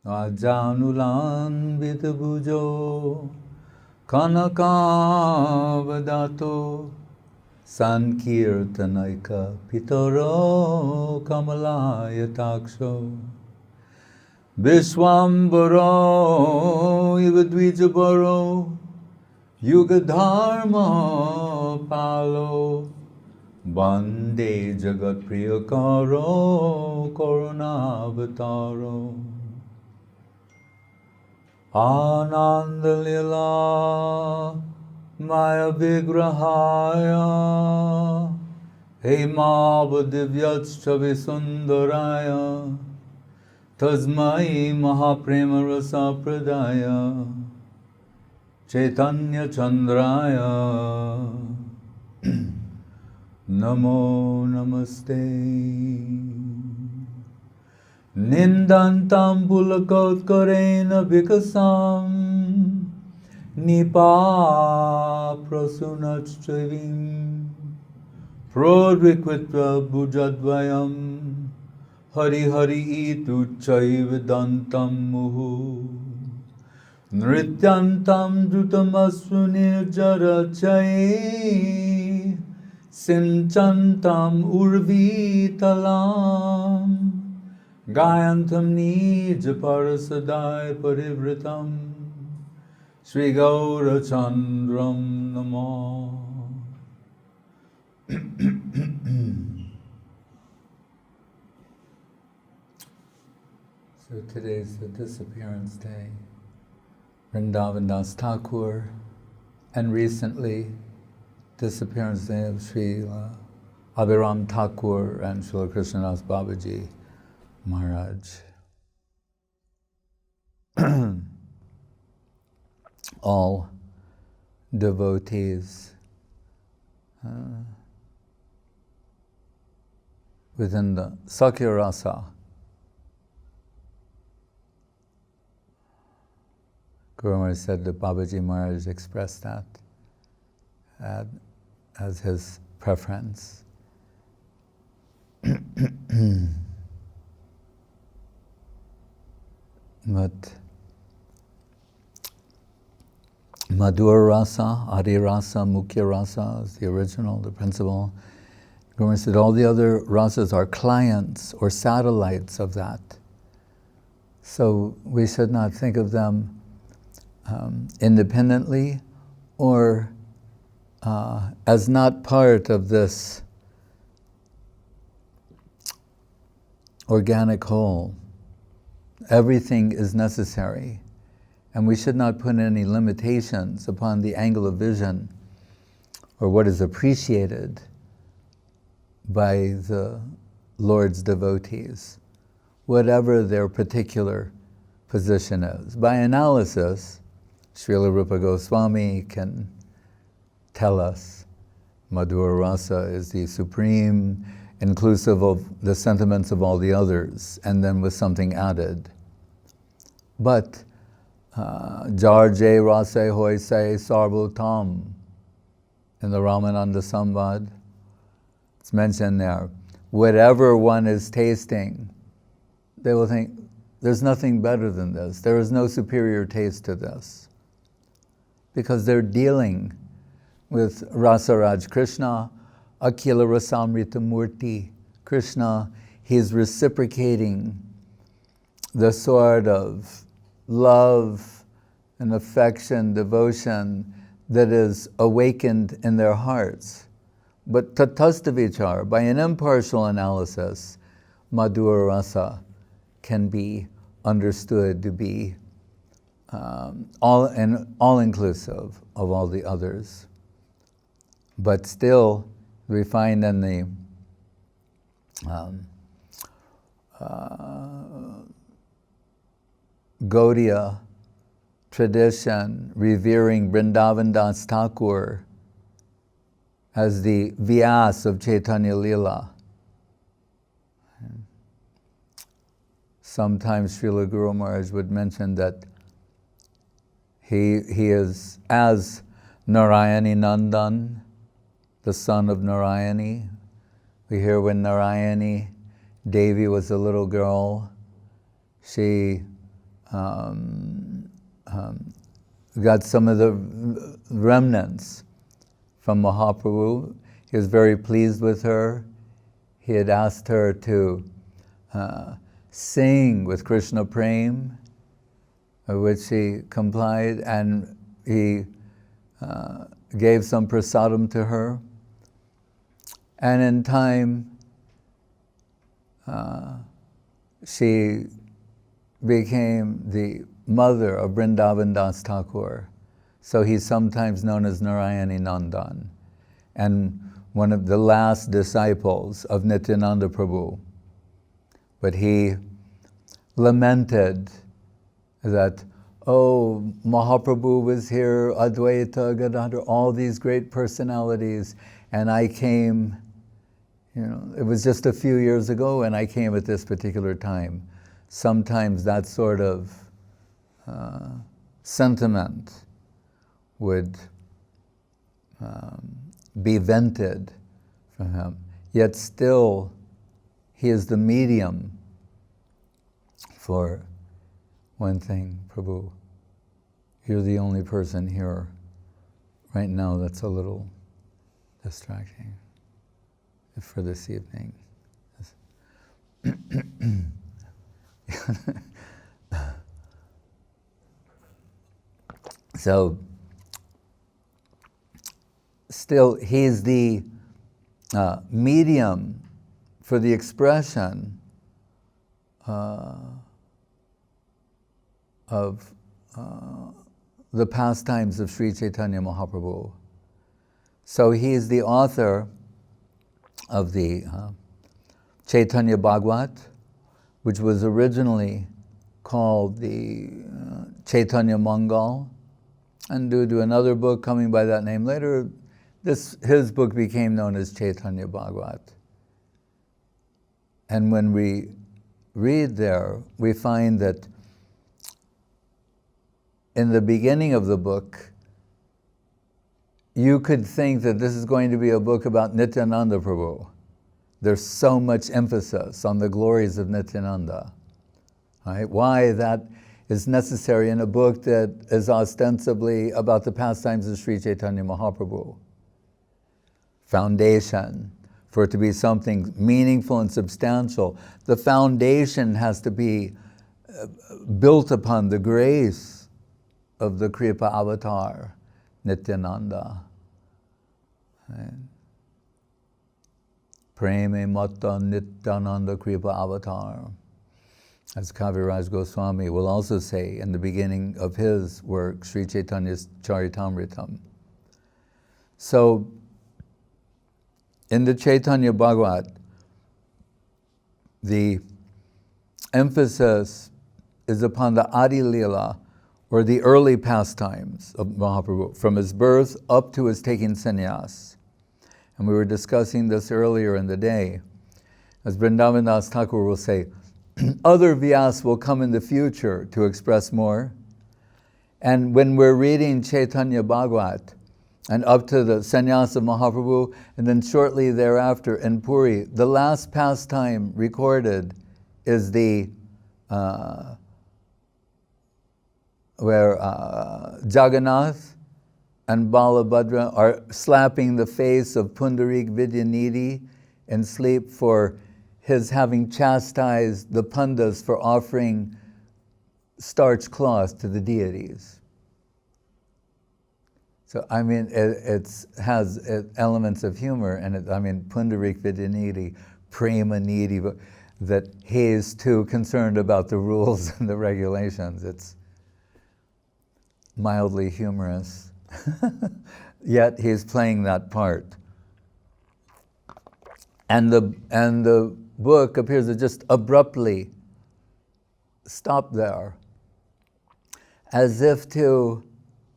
Ajanulanvitbhujo Kanakavadato Sankirtanaika Pitaro Kamalaya Vishwambaro Ivadvijabaro Yugadharma Palo Bande Jagat Priyakaro Karunavataro Ananda Lila Maya Vigrahaya Hemava Divyachchavi Sundaraya Tasmai Mahaprema Rasa Pradaya Chaitanya Chandraya Namo Namaste Nindantam Pulakot Karena Vikasam Nipa Prasunachchavim Prodvikvitra Bhujadvayam Hari Hari Itu Chaivedantam Muhu Nrityantam Drutamasmunir Jarachai Sinchantam Urvitalam Gayantam Nijaparasadai Parivritam Sri Gaura-Chandram Namo. So today's the disappearance day. Vrindavan Das Thakur, and recently disappearance day of Sri Abhiram Thakur and Sri Krishnadas Babaji Maharaja. All devotees within the Sakhya-rasa. Guru Maharaj said that Babaji Maharaj expressed that as his preference. But Madhura Rasa, Adi Rasa, Mukhya Rasa is the original, the principal. Guru Maharaj said all the other rasas are clients or satellites of that. So we should not think of them independently or as not part of this organic whole. Everything is necessary, and we should not put any limitations upon the angle of vision or what is appreciated by the Lord's devotees, whatever their particular position is. By analysis, Srila Rupa Goswami can tell us Madhura Rasa is the supreme, inclusive of the sentiments of all the others, and then with something added. But Jar Jai Rasa Hoy Say Sarvutam in the Ramananda Samvad, it's mentioned there. Whatever one is tasting, they will think, there's nothing better than this. There is no superior taste to this. Because they're dealing with Rasaraj Krishna, Akhila Rasamrita Murti. Krishna, he's reciprocating the sort of love and affection, devotion that is awakened in their hearts. But tatastavichar, by an impartial analysis, Madhura Rasa can be understood to be all-inclusive of all the others. But still, we find in the Gaudiya tradition revering Vrindavan Das Thakur as the Vyas of Chaitanya Lila. Sometimes Srila Guru Maharaj would mention that he is as Narayani Nandan, the son of Narayani. We hear when Narayani Devi was a little girl, she got some of the remnants from Mahaprabhu. He was very pleased with her. He had asked her to sing with Krishna Prem, which she complied, and he gave some prasadam to her. And in time, she became the mother of Vrindavan Das Thakur. So he's sometimes known as Narayani Nandan, and one of the last disciples of Nityananda Prabhu. But he lamented that, oh, Mahaprabhu was here, Advaita, Gadadhar, all these great personalities, and I came, it was just a few years ago, and I came at this particular time. Sometimes that sort of sentiment would be vented from him. Yet still, he is the medium for one thing. Prabhu, you're the only person here right now that's a little distracting for this evening. So, still, he's the medium for the expression of the pastimes of Sri Chaitanya Mahaprabhu. So he is the author of the Chaitanya-Bhagavata, which was originally called the Chaitanya Mangal, and due to another book coming by that name later, his book became known as Chaitanya-Bhagavata. And when we read there, we find that in the beginning of the book, you could think that this is going to be a book about Nityananda Prabhu. There's so much emphasis on the glories of Nityananda. Right? Why that is necessary in a book that is ostensibly about the pastimes of Sri Chaitanya Mahaprabhu. Foundation. For it to be something meaningful and substantial, the foundation has to be built upon the grace of the Kripa avatar, Nityananda. Right? Preme Matta Nityananda Kripa avatar. As Kaviraj Goswami will also say in the beginning of his work, Sri Chaitanya's Charitamritam. So, in the Chaitanya Bhagavata, the emphasis is upon the Adi Leela, or the early pastimes of Mahaprabhu, from his birth up to his taking sannyas. And we were discussing this earlier in the day. As Vrindavan Das Thakur will say, other Vyas will come in the future to express more. And when we're reading Chaitanya Bhagavata, and up to the sannyas of Mahaprabhu, and then shortly thereafter in Puri, the last pastime recorded is the where Jagannath and Balabhadra are slapping the face of Pundarik Vidyanidhi in sleep for his having chastised the pandas for offering starched cloth to the deities. So, I mean, it has elements of humor, and Pundarik Vidyanidhi, Prema Nidhi, that he is too concerned about the rules and the regulations. It's mildly humorous, yet he's playing that part. And the book appears to just abruptly stop there, as if to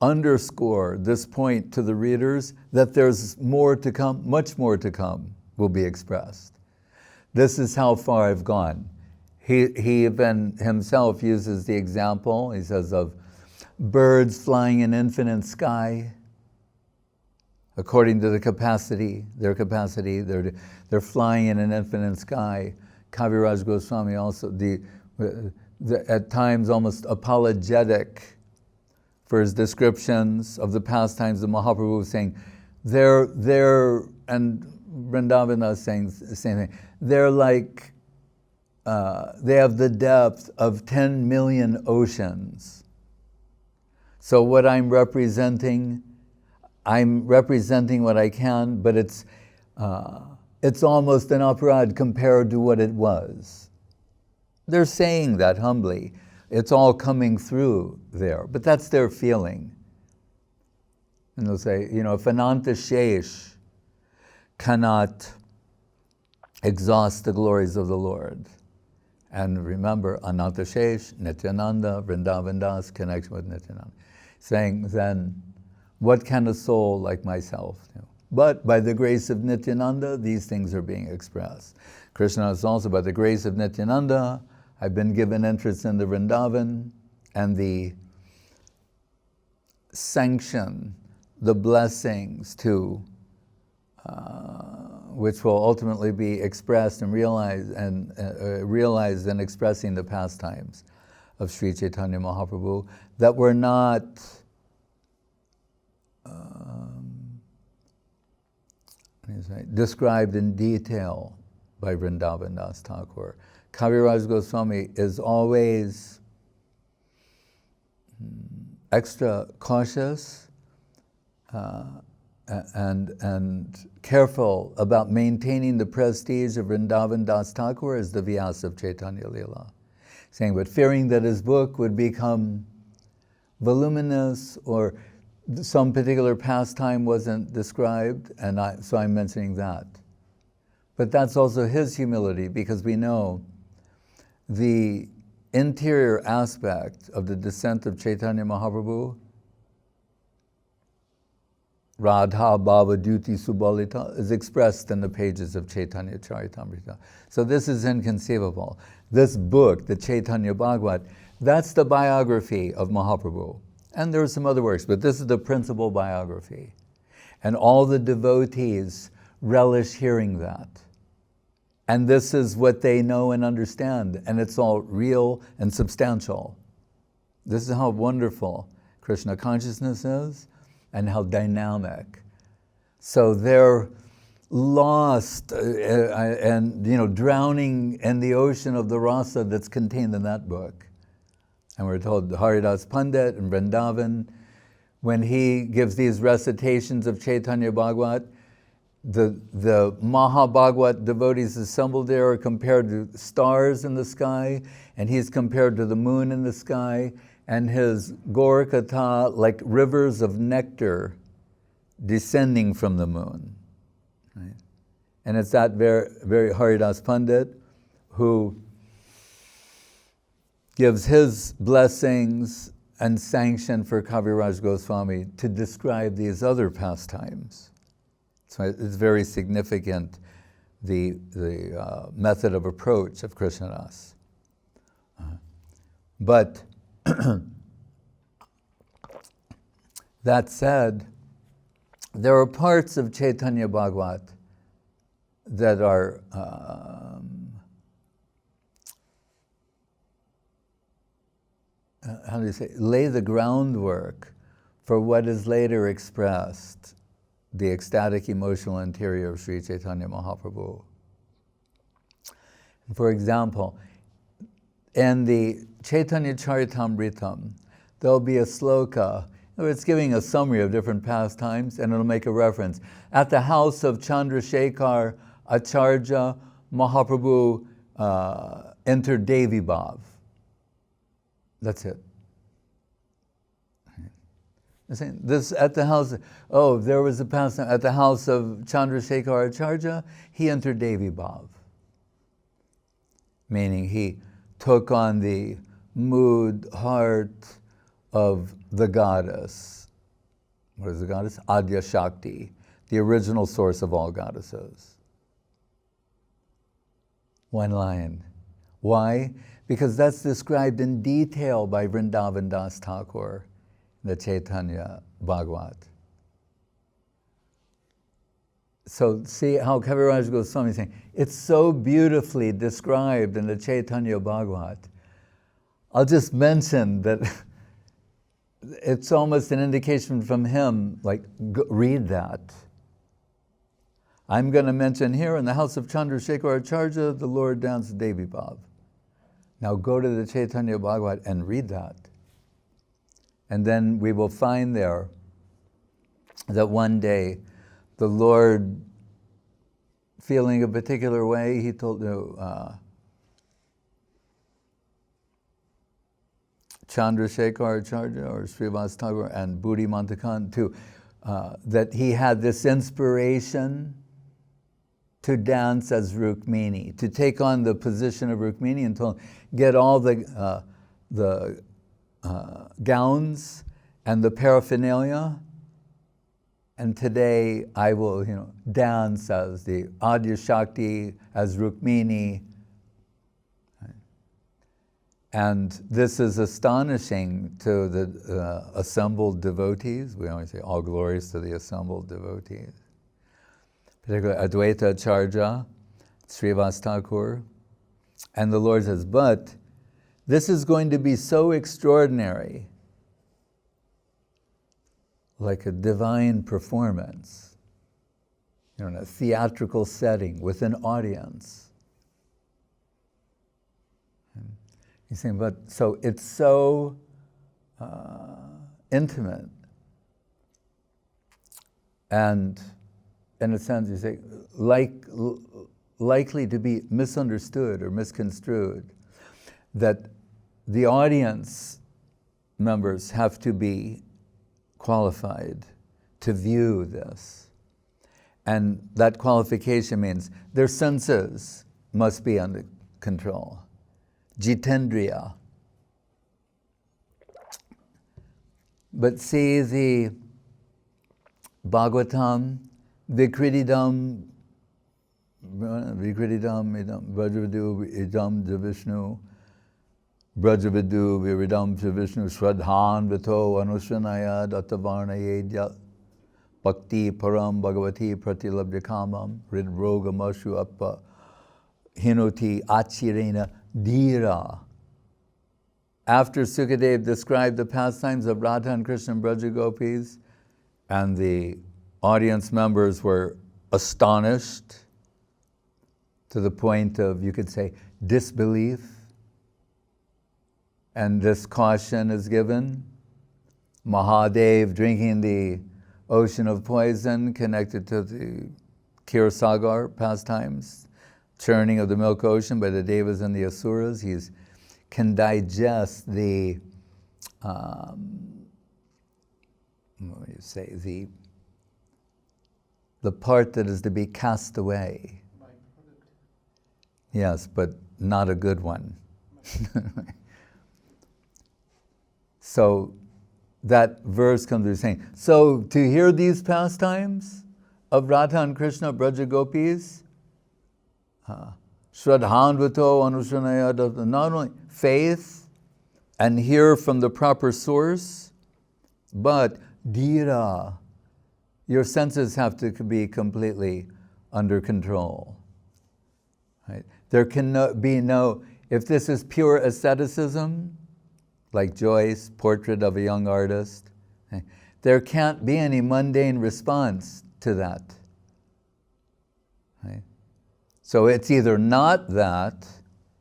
underscore this point to the readers that there's more to come, much more to come will be expressed. This is how far I've gone. He even himself uses the example, he says, of birds flying in infinite sky, according to their capacity, they're flying in an infinite sky. Kaviraj Goswami also, at times almodas apologetic for his descriptions of the pastimes of Mahaprabhu, saying, and Vrindavan Das saying the same thing, they're like, they have the depth of 10 million oceans. So what I'm representing what I can, but it's almost an aparad compared to what it was. They're saying that humbly. It's all coming through there, but that's their feeling. And they'll say, if Ananta Shesh cannot exhaust the glories of the Lord, and remember, Ananta Shesh, Nityananda, Vrindavan Das, connection with Nityananda, saying, then what can a soul like myself do? But by the grace of Nityananda, these things are being expressed. Krishnadas also, by the grace of Nityananda, I've been given entrance in the Vrindavan, and the sanction, the blessings to, which will ultimately be expressed and realized in expressing the pastimes of Sri Chaitanya Mahaprabhu, that were not described in detail by Vrindavan Das Thakur. Kaviraj Goswami is always extra cautious and careful about maintaining the prestige of Vrindavan Das Thakur as the Vyasa of Chaitanya Leela. Saying, but fearing that his book would become voluminous or some particular pastime wasn't described, so I'm mentioning that. But that's also his humility, because we know the interior aspect of the descent of Chaitanya Mahaprabhu, Radha Bhava Duti Subalita, is expressed in the pages of Chaitanya Charitamrita. So this is inconceivable. This book, the Chaitanya-Bhagavata, that's the biography of Mahaprabhu. And there are some other works, but this is the principal biography. And all the devotees relish hearing that. And this is what they know and understand, and it's all real and substantial. This is how wonderful Krishna consciousness is, and how dynamic. So they're lost and drowning in the ocean of the rasa that's contained in that book. And we're told Haridas Pandit in Vrindavan, when he gives these recitations of Chaitanya-Bhagavata, the Maha-Bhagavat devotees assembled there are compared to stars in the sky, and he's compared to the moon in the sky, and his Gaura-Katha like rivers of nectar descending from the moon. Right? And it's that very, very Haridas Pandit who gives his blessings and sanction for Kaviraj Goswami to describe these other pastimes. So it's very significant, the method of approach of Krishnadas. But that said, there are parts of Chaitanya-Bhagavata that are lay the groundwork for what is later expressed, the ecstatic emotional interior of Sri Chaitanya Mahaprabhu. For example, in the Chaitanya Charitamritam, there'll be a sloka, it's giving a summary of different pastimes, and it'll make a reference. At the house of Chandrasekhara Acharya, Mahaprabhu entered Devi Bhav. That's it. This at the house, there was a pastime at the house of Chandrasekhara Acharya, he entered Devi Bhav. Meaning he took on the mood, heart of the goddess. What is the goddess? Adya Shakti, the original source of all goddesses. One line. Why? Because that's described in detail by Vrindavan Das Thakur, the Chaitanya-Bhagavata. So see how Kaviraj Goswami is saying, it's so beautifully described in the Chaitanya-Bhagavata. I'll just mention that it's almost an indication from him, like, read that. I'm going to mention here in the house of Chandrasekhara Acharya, the Lord danced Devi Bhav. Now go to the Chaitanya-Bhagavata and read that. And then we will find there that one day the Lord, feeling a particular way, he told Chandrasekhara Acharya or Srivas Thakur and Budi Mantakan too, that he had this inspiration to dance as Rukmini, to take on the position of Rukmini and to get all the gowns and the paraphernalia. And today I will, dance as the Adya Shakti, as Rukmini. And this is astonishing to the assembled devotees. We always say all glories to the assembled devotees. Particularly Advaita Acharya, Srivas Thakur. And the Lord says, but this is going to be so extraordinary, like a divine performance, in a theatrical setting with an audience. He's saying, but so it's so intimate, and in a sense, you say, likely to be misunderstood or misconstrued, that the audience members have to be qualified to view this. And that qualification means their senses must be under control. Jitendriya. But see the Bhagavatam, Vikrididam Brajavadu idam Javishnu, Brajavadu viridam Javishnu, Shradhan Vito Anushanaya Dattavarna Yedya, Bhakti Param Bhagavati Pratilabdhikamam, Ridroga Mashu Appa, Hinoti Achirena Dhira. After Sukadev described the pastimes of Radha and Krishna and Braja Gopis, and the audience members were astonished to the point of, you could say, disbelief, and this caution is given. Mahadev drinking the ocean of poison connected to the Kshirasagar pastimes, churning of the milk ocean by the Devas and the Asuras. He can digest the, what do you say, the part that is to be cast away. Yes, but not a good one. So that verse comes to saying, so to hear these pastimes of Radha and Krishna, Braja Gopis, Shradhanvato Anushanaya, not only faith and hear from the proper source, but dhira, your senses have to be completely under control. Right? There can be no, if this is pure asceticism, like Joyce, Portrait of a Young Artist, there can't be any mundane response to that. Right? So it's either not that,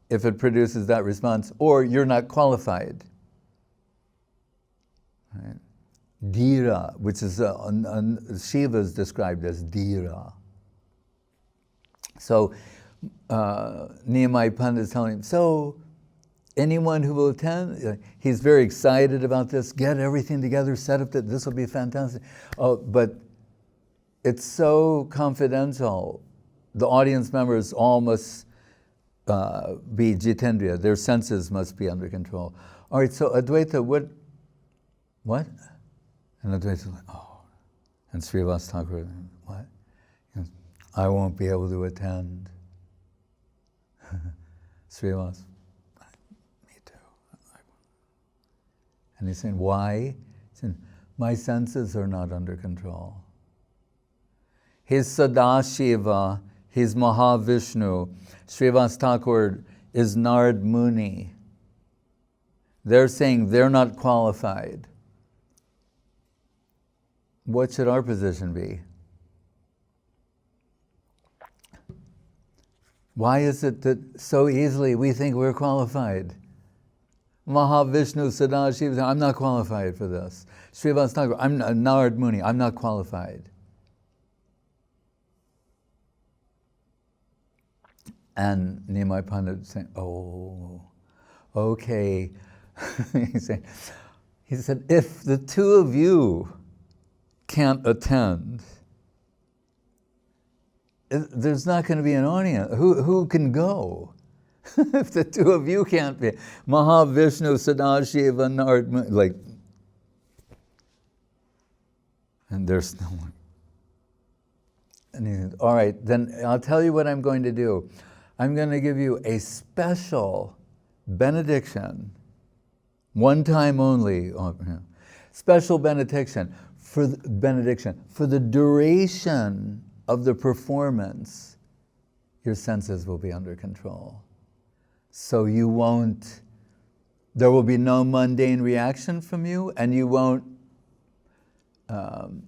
if it produces that response, or you're not qualified. Right? Dhira, which is, Shiva is described as dhira. So, Niyamai Pandit is telling him, so anyone who will attend, he's very excited about this, get everything together, set up that this will be fantastic. Oh, but it's so confidential. The audience members all must be jitendriya, their senses must be under control. All right, so Advaita, what? And Advaita's like, oh. And Srivas Thakur, what? He goes, I won't be able to attend. Srivas, me too. And he's saying, why? He's saying, my senses are not under control. He's Sadashiva, he's Mahavishnu. Srivas Thakur is Narad Muni. They're saying they're not qualified. What should our position be? Why is it that so easily we think we're qualified? Mahavishnu Sadashiva, I'm not qualified for this. Srivas Thakur, I'm Narad Muni, I'm not qualified. And Nimai Pandit saying, oh, okay. he said, if the two of you can't attend, there's not going to be an audience. Who can go? If the two of you can't be, Mahavishnu, Sadashiva, Narad, like, and there's no one. And he said, all right, then I'll tell you what I'm going to do. I'm going to give you a special benediction, one time only, special benediction for the duration of the performance. Your senses will be under control. So you won't, there will be no mundane reaction from you, and you won't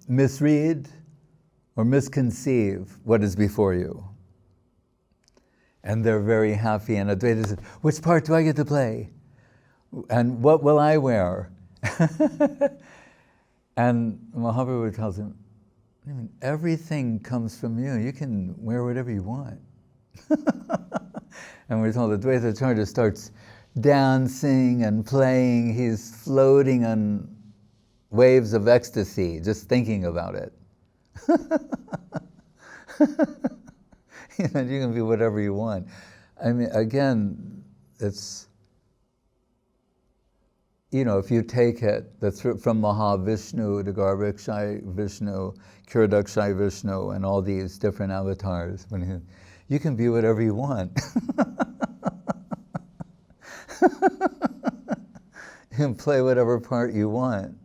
misread or misconceive what is before you. And they're very happy, and Advaita says, which part do I get to play? And what will I wear? And Mahaprabhu tells him, everything comes from you. You can wear whatever you want. And we're told Advaita Acharya starts dancing and playing. He's floating on waves of ecstasy, just thinking about it. You can be whatever you want. I mean, again, it's, if you take it, that's from Mahavishnu to Garbhakshai Vishnu, Kiradakshai Vishnu, and all these different avatars, you can be whatever you want. You can play whatever part you want.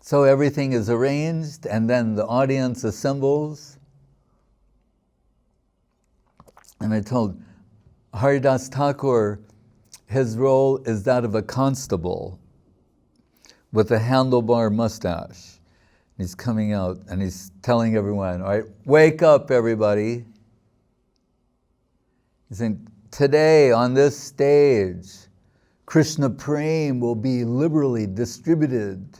So everything is arranged, and then the audience assembles. And I told Haridas Thakur, his role is that of a constable with a handlebar mustache. He's coming out and he's telling everyone, all right, wake up everybody. He's saying, today on this stage, Krishna Prem will be liberally distributed.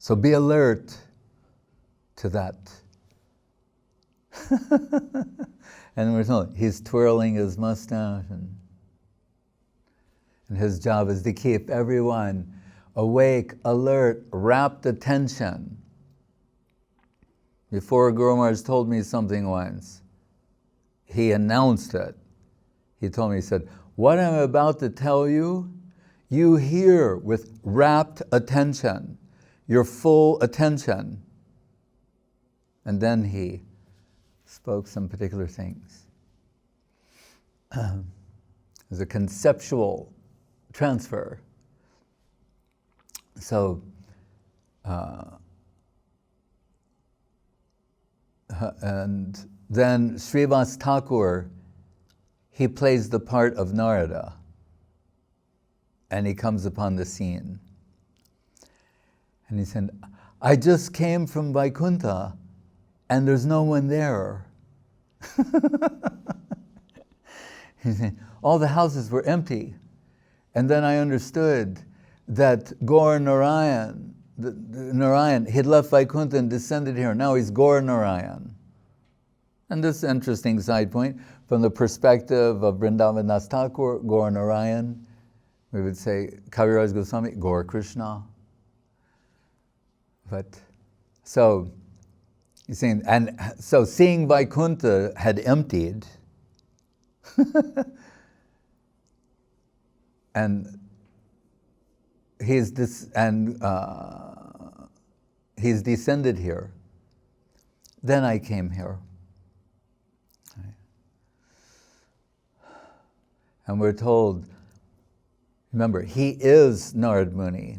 So be alert to that. And we're told he's twirling his mustache, and his job is to keep everyone awake, alert, rapt attention. Before Guru Maharaj told me something once, he announced it. He told me, he said, what I'm about to tell you, you hear with rapt attention, your full attention. And then he spoke some particular things. There's a conceptual transfer. So, and then Srivas Thakur, he plays the part of Narada, and he comes upon the scene. And he said, I just came from Vaikuntha, and there's no one there. He said, all the houses were empty. And then I understood that Gaura-Narayan, Narayan, he'd left Vaikuntha and descended here. Now he's Gaura-Narayan. And this interesting side point, from the perspective of Vrindavan Das Thakur, Gaura-Narayan, we would say Kaviraj Goswami, Gaura Krishna. But so he's saying, and so seeing Vaikuntha had emptied, and he's descended here. Then I came here. And we're told, remember, he is Narad Muni.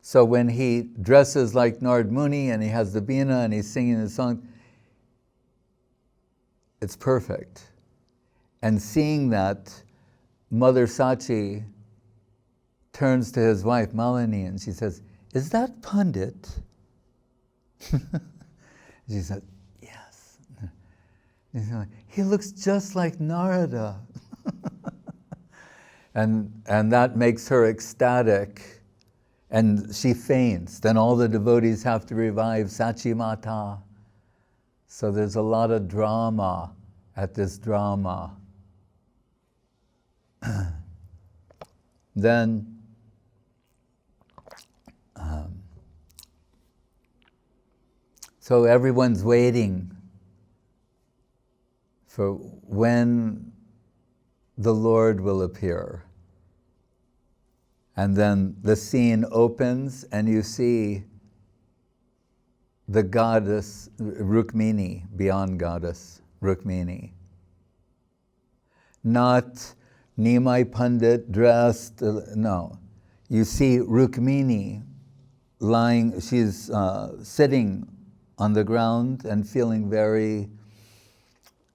So when he dresses like Narad Muni and he has the Veena and he's singing the song, it's perfect. And seeing that, Mother Sachi turns to his wife, Malini, and she says, "Is that Pandit?" She said, "Yes." He said, "He looks just like Narada." and that makes her ecstatic. And she faints. Then all the devotees have to revive Sachi Mata. So there's a lot of drama at this drama. Then so everyone's waiting for when the Lord will appear. And then the scene opens and you see the goddess Rukmini, beyond goddess Rukmini. Not Nimai Pandit dressed, no. You see Rukmini lying, she's sitting on the ground and feeling very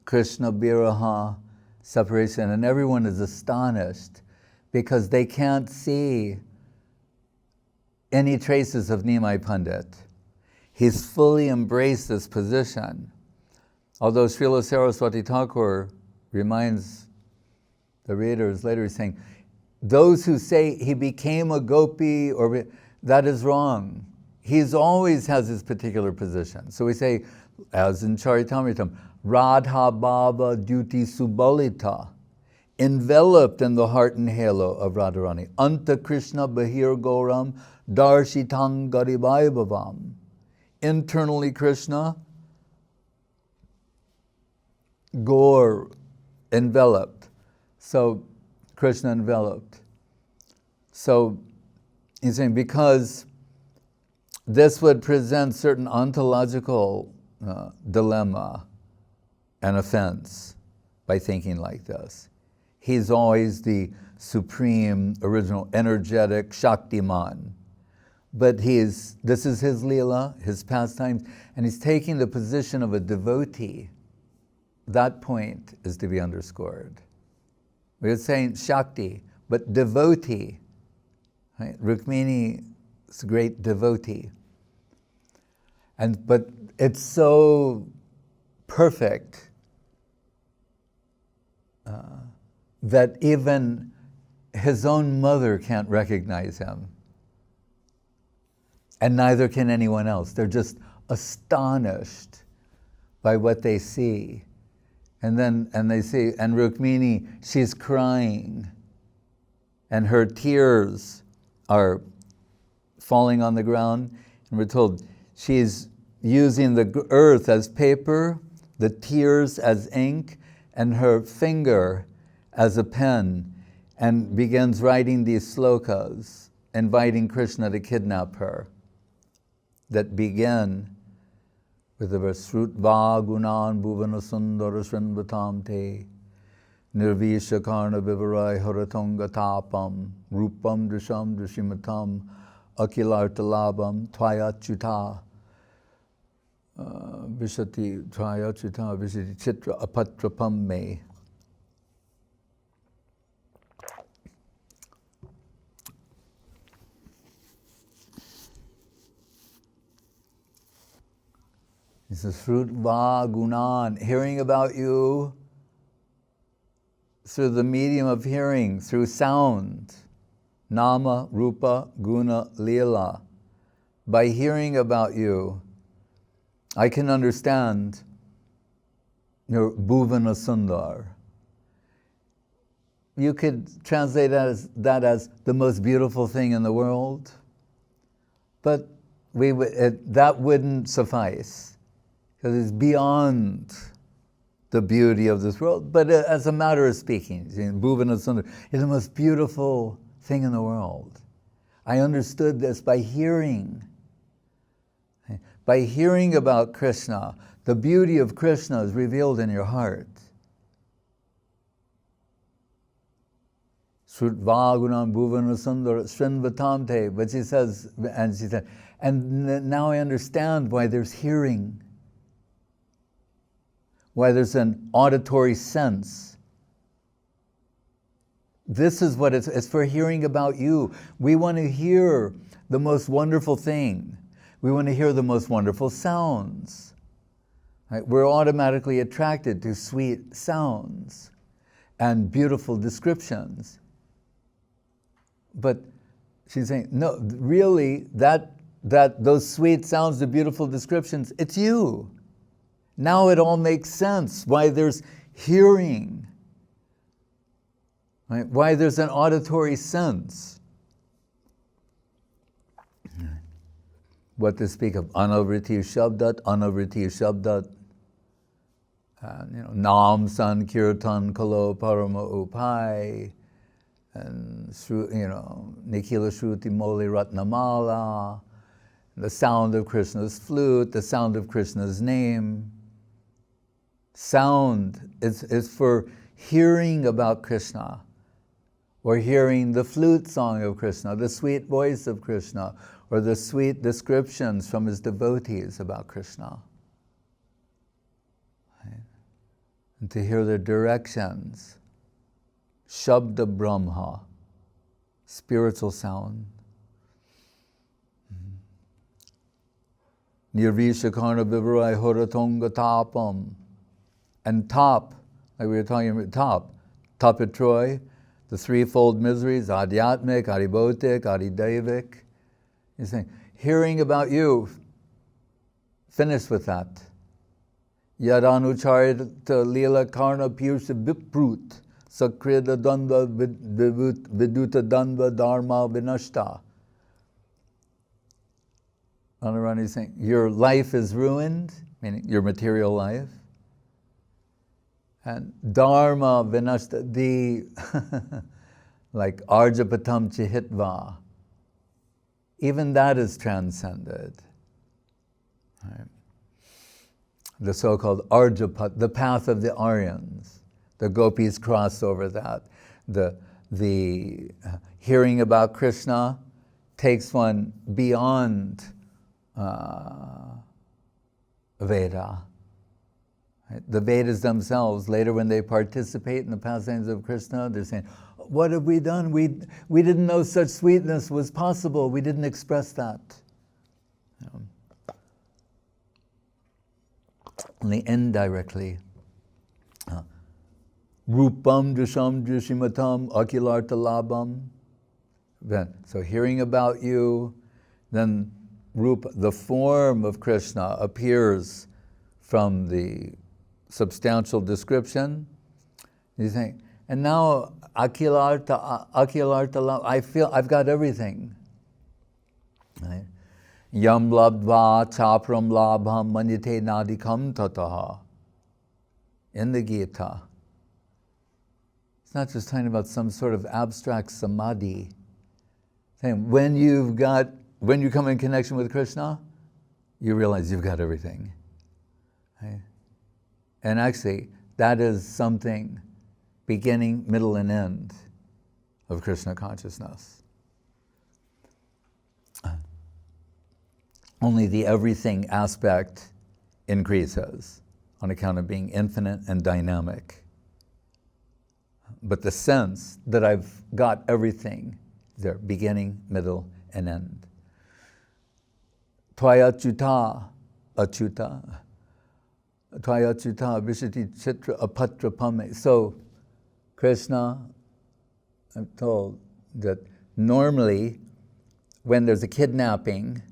Krishna Biraha separation, and everyone is astonished because they can't see any traces of Nimai Pandit. He's fully embraced this position. Although Srila Saraswati Thakur reminds the readers later, he's saying, those who say he became a gopi, that is wrong. He's always has his particular position. So we say, as in Charitamritam, Radha Baba Duty Subalita, enveloped in the heart and halo of Radharani. Anta Krishna Bahir Gauram Darshitang Garibhaibavam. Internally Krishna, Gaur, enveloped. So Krishna enveloped. So he's saying because this would present certain ontological dilemma and offense by thinking like this. He's always the supreme, original, energetic Shaktiman. But this is his Leela, his pastimes, and he's taking the position of a devotee. That point is to be underscored. We're saying Shakti, but devotee. Right? Rukmini is a great devotee. But it's so perfect that even his own mother can't recognize him. And neither can anyone else. They're just astonished by what they see. And they see, and Rukmini, she's crying. And her tears are falling on the ground. And we're told she's using the earth as paper, the tears as ink, and her finger as a pen, and begins writing these slokas, inviting Krishna to kidnap her, that begin with the verse, Srutva gunan bhuvana sundara srinvatam te, nirvisha karna vivarai haratonga tapam, rupam drisham drishimatam, akilartalabam, tvayachyuta, vishati chitra apatrapam me. He says, Srutva gunan, hearing about you through the medium of hearing, through sound, nama, rupa, guna, lila. By hearing about you, I can understand your bhuvana sundar. You could translate that as the most beautiful thing in the world, but that wouldn't suffice. Because it's beyond the beauty of this world. But as a matter of speaking, Bhuvana Sundar is the most beautiful thing in the world. I understood this by hearing. By hearing about Krishna, the beauty of Krishna is revealed in your heart. Srutva gunam bhuvana sundara srinvatamte. But she said, and now I understand why there's hearing. why there's an auditory sense. This is what it's for hearing about you. We want to hear the most wonderful thing. We want to hear the most wonderful sounds. Right? We're automatically attracted to sweet sounds and beautiful descriptions. But she's saying, no, really, that those sweet sounds, the beautiful descriptions, it's you. Now it all makes sense why there's hearing, right? Why there's an auditory sense. What to speak of anavriti shabdat, nam sankirtan kalo parama upai, and nikila shruti moli ratnamala, the sound of Krishna's flute, the sound of Krishna's name. Sound is for hearing about Krishna, or hearing the flute song of Krishna, the sweet voice of Krishna, or the sweet descriptions from his devotees about Krishna. Right? And to hear the directions, Shabda Brahma, spiritual sound. Nirvishakarna Vivarai Horatonga Tapam. And top, like we were talking about, Tapitroy, the threefold miseries, Adhyatmik, Adibhotik, Adidevic. He's saying, hearing about you, finish with that. Yadanucharita lila karna piyusha viprut, sakrida dandva viduta dandva dharma vinashta. Narayani is saying, your life is ruined, meaning your material life. And dharma vinashta, the like arjapatam chihitva, even that is transcended. Right? The so-called Arjapat, the path of the Aryans. The gopis cross over that. The hearing about Krishna takes one beyond Veda. Right? The Vedas themselves, later when they participate in the pastimes of Krishna, they're saying, what have we done? We didn't know such sweetness was possible. We didn't express that. Only indirectly. Rupam drisham drishimatam akilarta labam. So hearing about you, then Rupa, the form of Krishna, appears from the substantial description. You think, and now akilarta, I feel I've got everything. Right? Yam labdva chapram labham manite nadikam tataha. In the Gita. It's not just talking about some sort of abstract samadhi. Saying when you come in connection with Krishna, you realize you've got everything. Right? And actually, that is something beginning, middle, and end of Krishna consciousness. Only the everything aspect increases on account of being infinite and dynamic. But the sense that I've got everything there, beginning, middle, and end. Tvayachuta, achuta. Tvayachuta, vishati chitra apatra pame. So, Krishna, I'm told that normally when there's a kidnapping,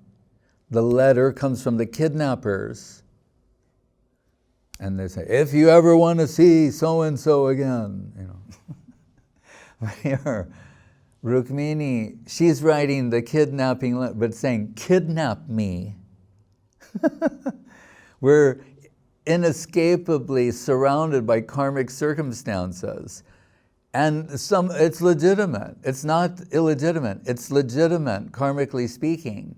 the letter comes from the kidnappers, and they say, if you ever want to see so-and-so again, Here, Rukmini, she's writing the kidnapping letter, but saying, kidnap me. We're inescapably surrounded by karmic circumstances. And it's legitimate. It's not illegitimate. It's legitimate, karmically speaking.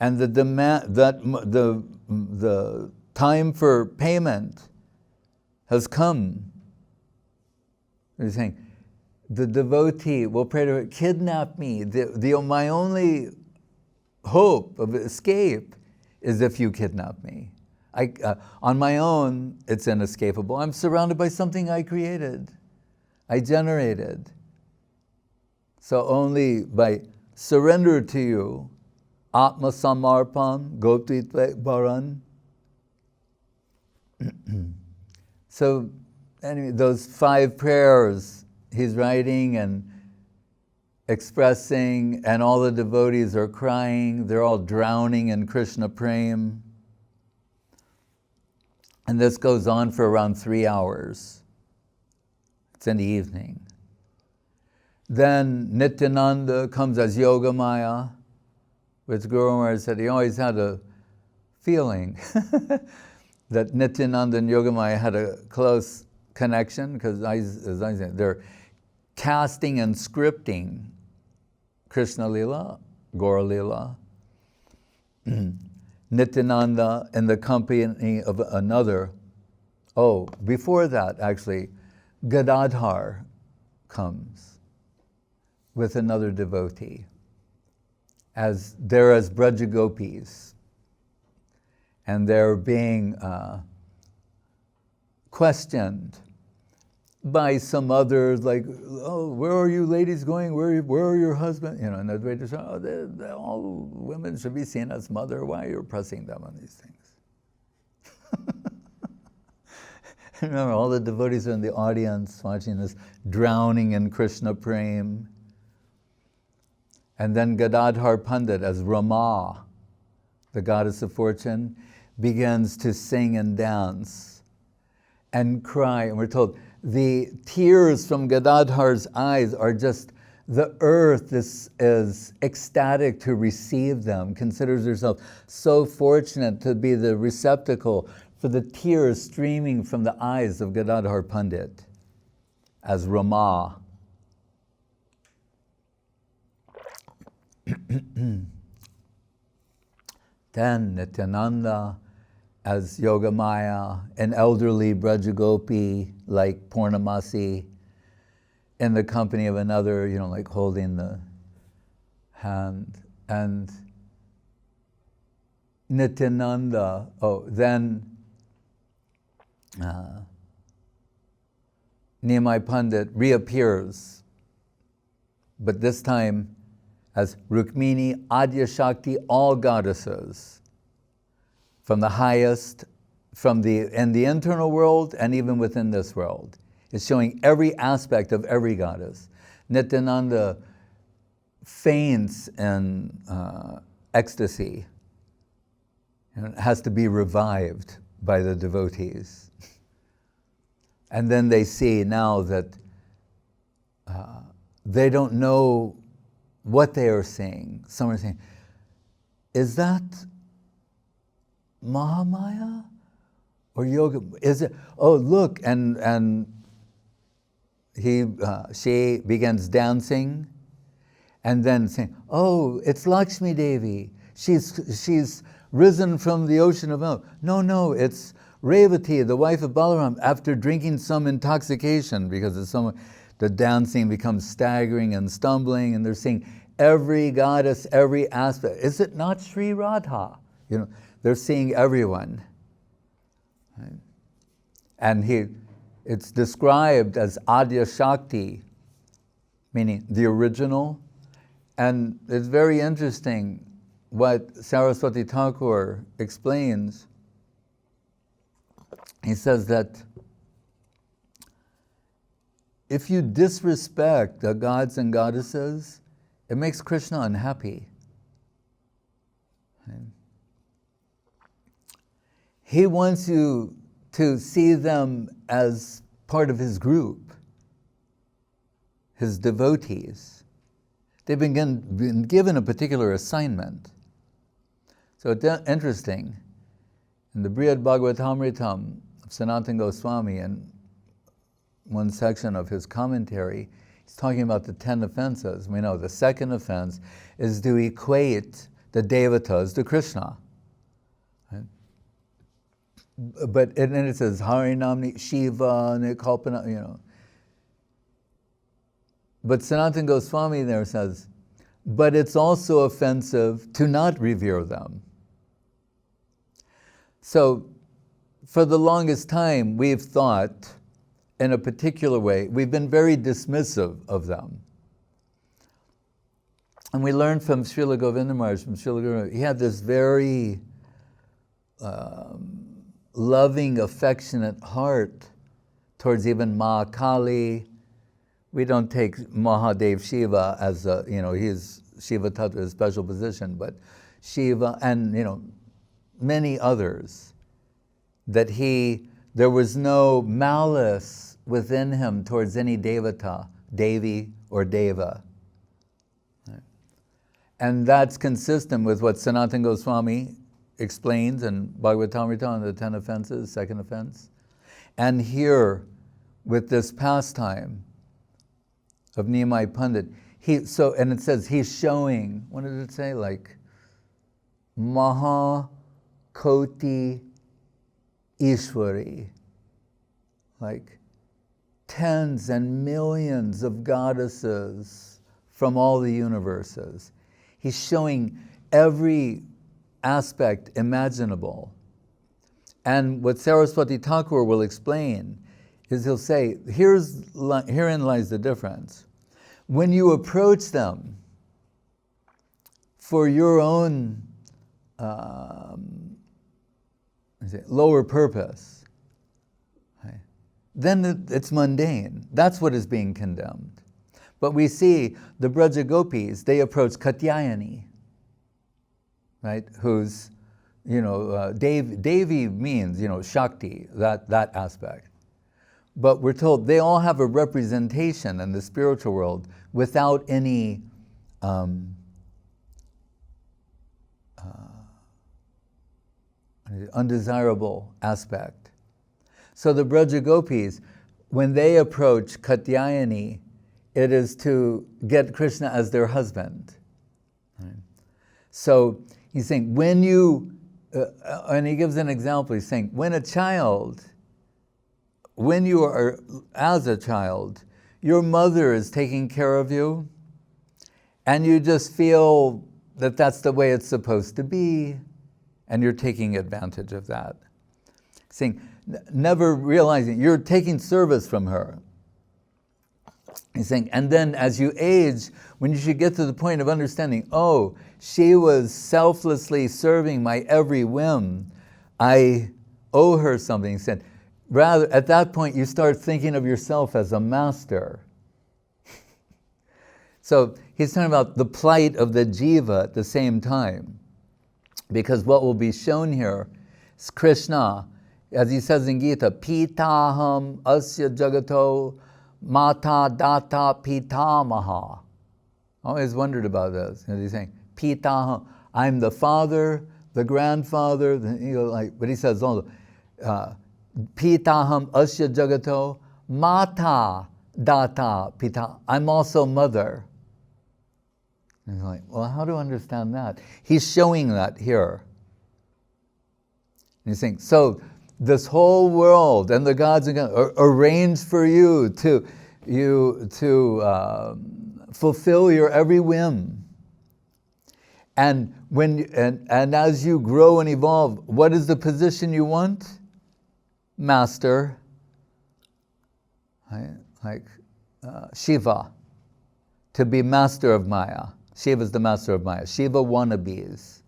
And the demand that the time for payment has come. He's saying, the devotee will pray to kidnap me. My only hope of escape is if you kidnap me. On my own, it's inescapable. I'm surrounded by something I created, I generated. So only by surrender to you, Atma Samarpan, Goptitve Bharan. So anyway, those 5 prayers he's writing and expressing, and all the devotees are crying, they're all drowning in Krishna Prem. And this goes on for around 3 hours. It's in the evening. Then Nityananda comes as Yogamaya, which Guru Maharaj said he always had a feeling that Nityananda and Yogamaya had a close connection, because as I said, they're casting and scripting Krishna Lila, Gaura Lila. Nityananda in the company of another. Oh, before that, actually, Gadadhar comes with another devotee. They're as Brajagopis, and they're being questioned by some others, like, oh, where are you ladies going? Where are your husbands? You know, and the Advaita say, oh, all women should be seen as mother. Why are you pressing them on these things? Remember, all the devotees are in the audience watching this, drowning in Krishna Prem. And then Gadadhar Pandit, as Rama, the goddess of fortune, begins to sing and dance and cry. And we're told the tears from Gadadhar's eyes are just, the earth is ecstatic to receive them, considers herself so fortunate to be the receptacle for the tears streaming from the eyes of Gadadhar Pandit as Rama. Then Nityananda as Yogamaya, an elderly Brajagopi like Purnamasi, in the company of another, you know, like holding the hand. And Nityananda, then Niyamai Pandit reappears, but this time as Rukmini, Adya Shakti, all goddesses, from the highest, in the internal world and even within this world. It's showing every aspect of every goddess. Nityananda faints in ecstasy and has to be revived by the devotees. And then they see now that they don't know what they are saying. Some are saying, is that Mahamaya or yoga? Is it? Oh, look! And she begins dancing, and then saying, "Oh, it's Lakshmi Devi. She's risen from the ocean of milk." No, it's Revati, the wife of Balaram, after drinking some intoxication, because the dancing becomes staggering and stumbling, and they're seeing every goddess, every aspect. Is it not Sri Radha? You know, they're seeing everyone. Right? And it's described as Adya Shakti, meaning the original. And it's very interesting what Saraswati Thakur explains. He says that if you disrespect the gods and goddesses, it makes Krishna unhappy. He wants you to see them as part of his group, his devotees. They've been given a particular assignment. So it's interesting. In the Brihad Bhagavatamritam of Sanatana Goswami, in one section of his commentary, he's talking about the 10 offenses. We know the second offense is to equate the devatas to Krishna. Right? But then it says Harinamni Shiva Nikalpana, you know. But Sanatana Goswami there says, but it's also offensive to not revere them. So for the longest time, we've thought in a particular way. We've been very dismissive of them. And we learned from Srila Govinda Maharaj, from Srila Guru, he had this very loving, affectionate heart towards even Ma Kali. We don't take Mahadev Shiva as a, he's Shiva Tattva, a special position, but Shiva and, many others, that there was no malice within him towards any devata, Devi or Deva. And that's consistent with what Sanatana Goswami explains in Bhagavatamrita on the 10 offenses, second offense. And here, with this pastime of Niyamai Pandit, and it says he's showing, what did it say? Like, Maha Koti Ishwari, like tens and millions of goddesses from all the universes. He's showing every aspect imaginable. And what Saraswati Thakur will explain is he'll say, herein lies the difference. When you approach them for your own lower purpose, right, then it's mundane. That's what is being condemned. But we see the Braja Gopis, they approach Katyayani, right? Who's, Devi means, Shakti, that aspect. But we're told they all have a representation in the spiritual world without any undesirable aspect. So the Braja Gopis, when they approach Katyayani, it is to get Krishna as their husband. Right? So he's saying, when you, and he gives an example, he's saying, when you are as a child, your mother is taking care of you, and you just feel that that's the way it's supposed to be, and you're taking advantage of that. Saying, never realizing you're taking service from her. He's saying, and then as you age, when you should get to the point of understanding, oh, she was selflessly serving my every whim, I owe her something. He said, rather, at that point, you start thinking of yourself as a master. So he's talking about the plight of the jiva at the same time. Because what will be shown here is Krishna, as he says in Gita, Pitaham asya jagato mata data pitamaha. I always wondered about this. He's saying, Pitaham, I'm the father, the grandfather, but he says also, Pitaham asya jagato mata data pita. I'm also mother. And he's like, well, how do I understand that? He's showing that here. And he's saying, so this whole world and the gods are arranged for you to fulfill your every whim. And and as you grow and evolve, what is the position you want? Master, right? Like Shiva, to be master of Maya. Shiva is the master of Maya. Shiva wannabes.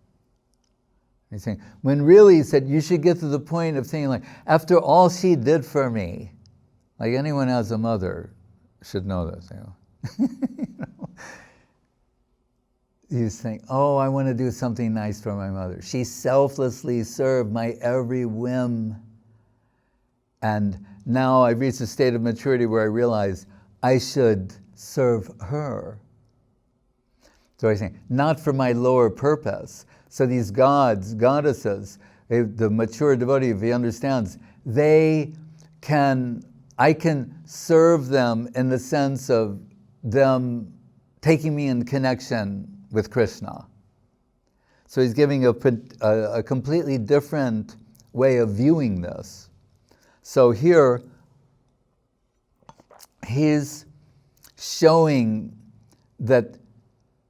He's saying, when really he said, you should get to the point of saying, like, after all she did for me, like anyone as a mother should know this, He's saying, oh, I want to do something nice for my mother. She selflessly served my every whim. And now I've reached a state of maturity where I realize I should serve her. So he's saying, not for my lower purpose. So these gods, goddesses, the mature devotee, if he understands, I can serve them in the sense of them taking me in connection with Krishna. So he's giving a completely different way of viewing this. So here, he's showing that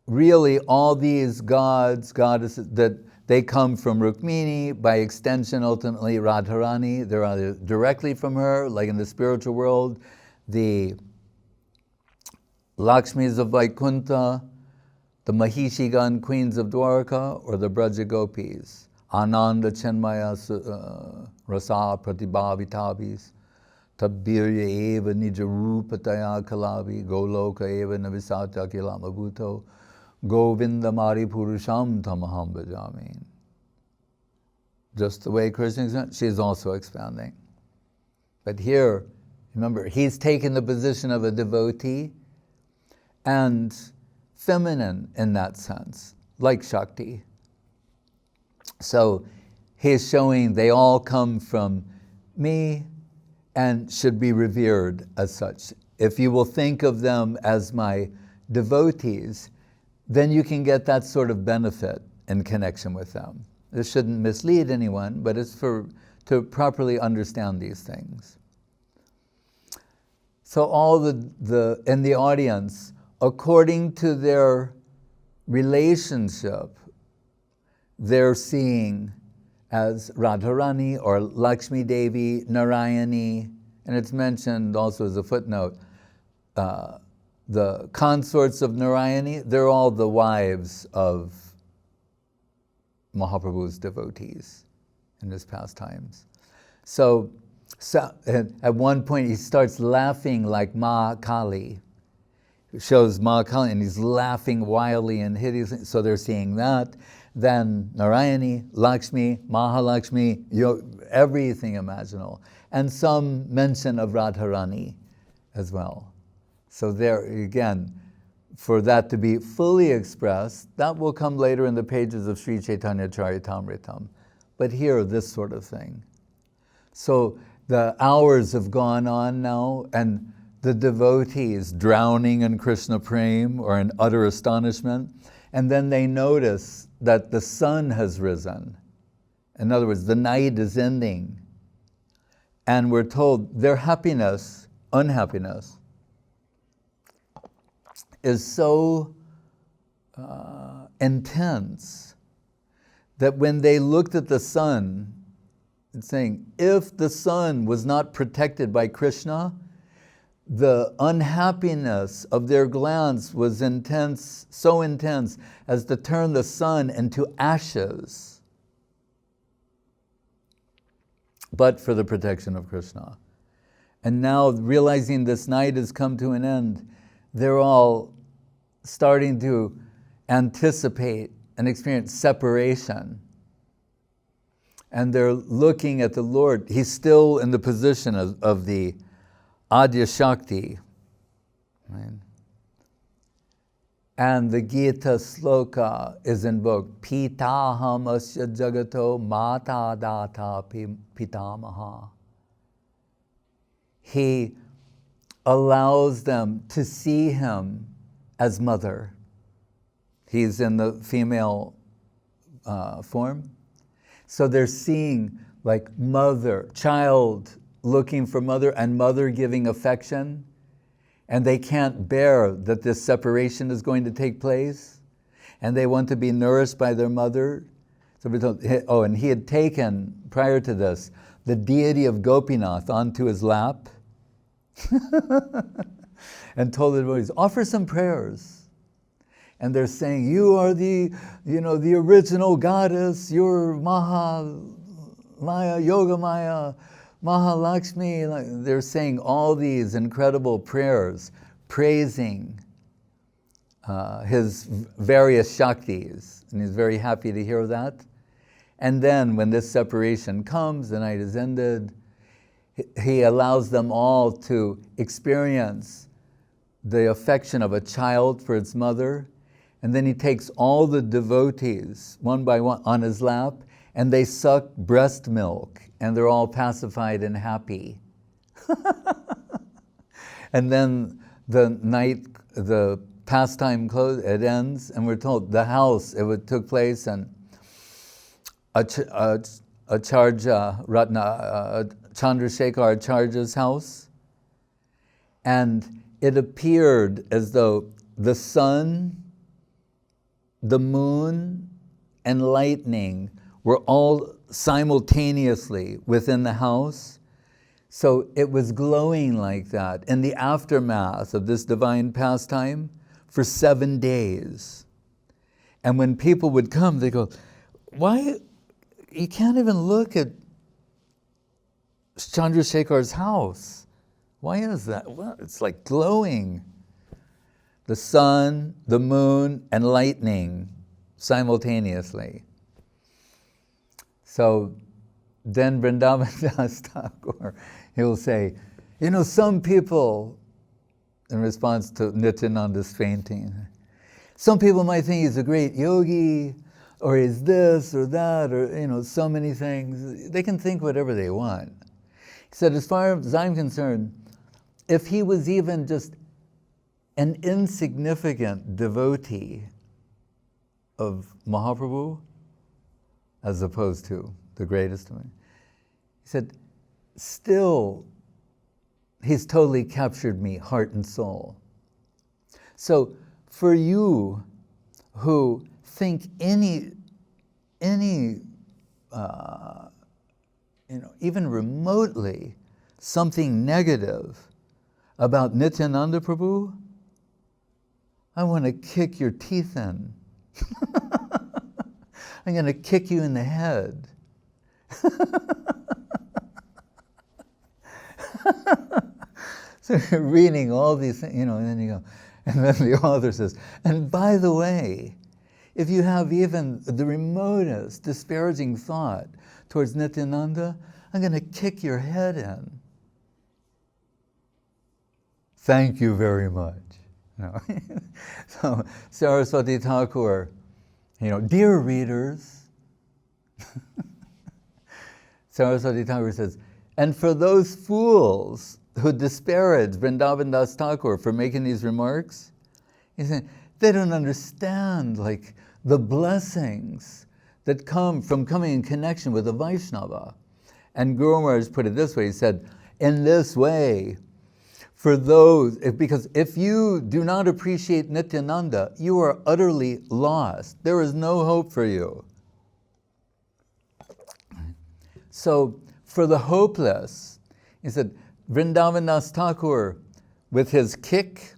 really all these gods, goddesses, that they come from Rukmini, by extension ultimately Radharani. They're either directly from her, like in the spiritual world, the Lakshmis of Vaikuntha, the Mahishigan queens of Dwarka, or the Braja Gopis, Ananda Chenmaya Rasa Pratibhavitabhis, Tabbirya eva nijarupataya kalavi, Goloka eva navisatya kilamabuto, Govinda Mari Purusham Tamaham Bhajami. Just the way Krishna is, she's also expanding. But here, remember, he's taken the position of a devotee and feminine in that sense, like Shakti. So he's showing they all come from me and should be revered as such. If you will think of them as my devotees, then you can get that sort of benefit in connection with them. This shouldn't mislead anyone, but it's to properly understand these things. So all the in the audience, according to their relationship, they're seeing as Radharani or Lakshmi Devi, Narayani, and it's mentioned also as a footnote, the consorts of Narayani, they're all the wives of Mahaprabhu's devotees in his pastimes. So at one point he starts laughing like Ma Kali. It shows Ma Kali and he's laughing wildly and hideously. So they're seeing that. Then Narayani, Lakshmi, Mahalakshmi, everything imaginable. And some mention of Radharani as well. So there, again, for that to be fully expressed, that will come later in the pages of Sri Chaitanya Charitamritam. But here, this sort of thing. So the hours have gone on now, and the devotees drowning in Krishna Prem or in utter astonishment, and then they notice that the sun has risen. In other words, the night is ending. And we're told their unhappiness, is so intense that when they looked at the sun, it's saying, if the sun was not protected by Krishna, the unhappiness of their glance was intense, so intense as to turn the sun into ashes, but for the protection of Krishna. And now, realizing this night has come to an end, they're all starting to anticipate and experience separation. And they're looking at the Lord. He's still in the position of the Adya Shakti. Right? And the Gita sloka is invoked. Pitaham asya jagato mata data pitamaha. He allows them to see him as mother. He's in the female form. So they're seeing like mother, child looking for mother, and mother giving affection. And they can't bear that this separation is going to take place. And they want to be nourished by their mother. So we're told, and he had taken, prior to this, the deity of Gopinath onto his lap and told the devotees, offer some prayers. And they're saying, you are the original goddess, you're Maha Maya, Yoga Maya, Mahalakshmi. They're saying all these incredible prayers, praising his various Shaktis. And he's very happy to hear that. And then when this separation comes, the night is ended, he allows them all to experience the affection of a child for its mother. And then he takes all the devotees, one by one, on his lap, and they suck breast milk, and they're all pacified and happy. And then the pastime closes, it ends, and we're told the house, took place in Acharya Chandrasekhara Acharya's house. And it appeared as though the sun the moon and lightning were all simultaneously within the house. So it was glowing like that in the aftermath of this divine pastime for 7 days. And when people would come, they go, why? You can't even look at Chandrasekhar's house. Why is that? Well, it's like glowing. The sun, the moon, and lightning simultaneously. So then Vrindavan Das Thakur, he'll say, some people, in response to Nityananda's fainting, some people might think he's a great yogi, or he's this or that, or so many things. They can think whatever they want. He said, as far as I'm concerned, if he was even just an insignificant devotee of Mahaprabhu, as opposed to the greatest one, he said, still, he's totally captured me, heart and soul. So for you who think any even remotely something negative about Nityananda Prabhu, I want to kick your teeth in. I'm going to kick you in the head. So you're reading all these things, and then you go, and then the author says, and by the way, if you have even the remotest disparaging thought towards Nityananda, I'm going to kick your head in. Thank you very much. So Saraswati Thakur, dear readers, Saraswati Thakur says, and for those fools who disparage Vrindavan Das Thakur for making these remarks, he said, they don't understand the blessings that come from coming in connection with a Vaishnava. And Guru Maharaj put it this way, he said, in this way, for those, because if you do not appreciate Nityananda, you are utterly lost. There is no hope for you. So for the hopeless, he said, Vrindavan Das Thakur, with his kick,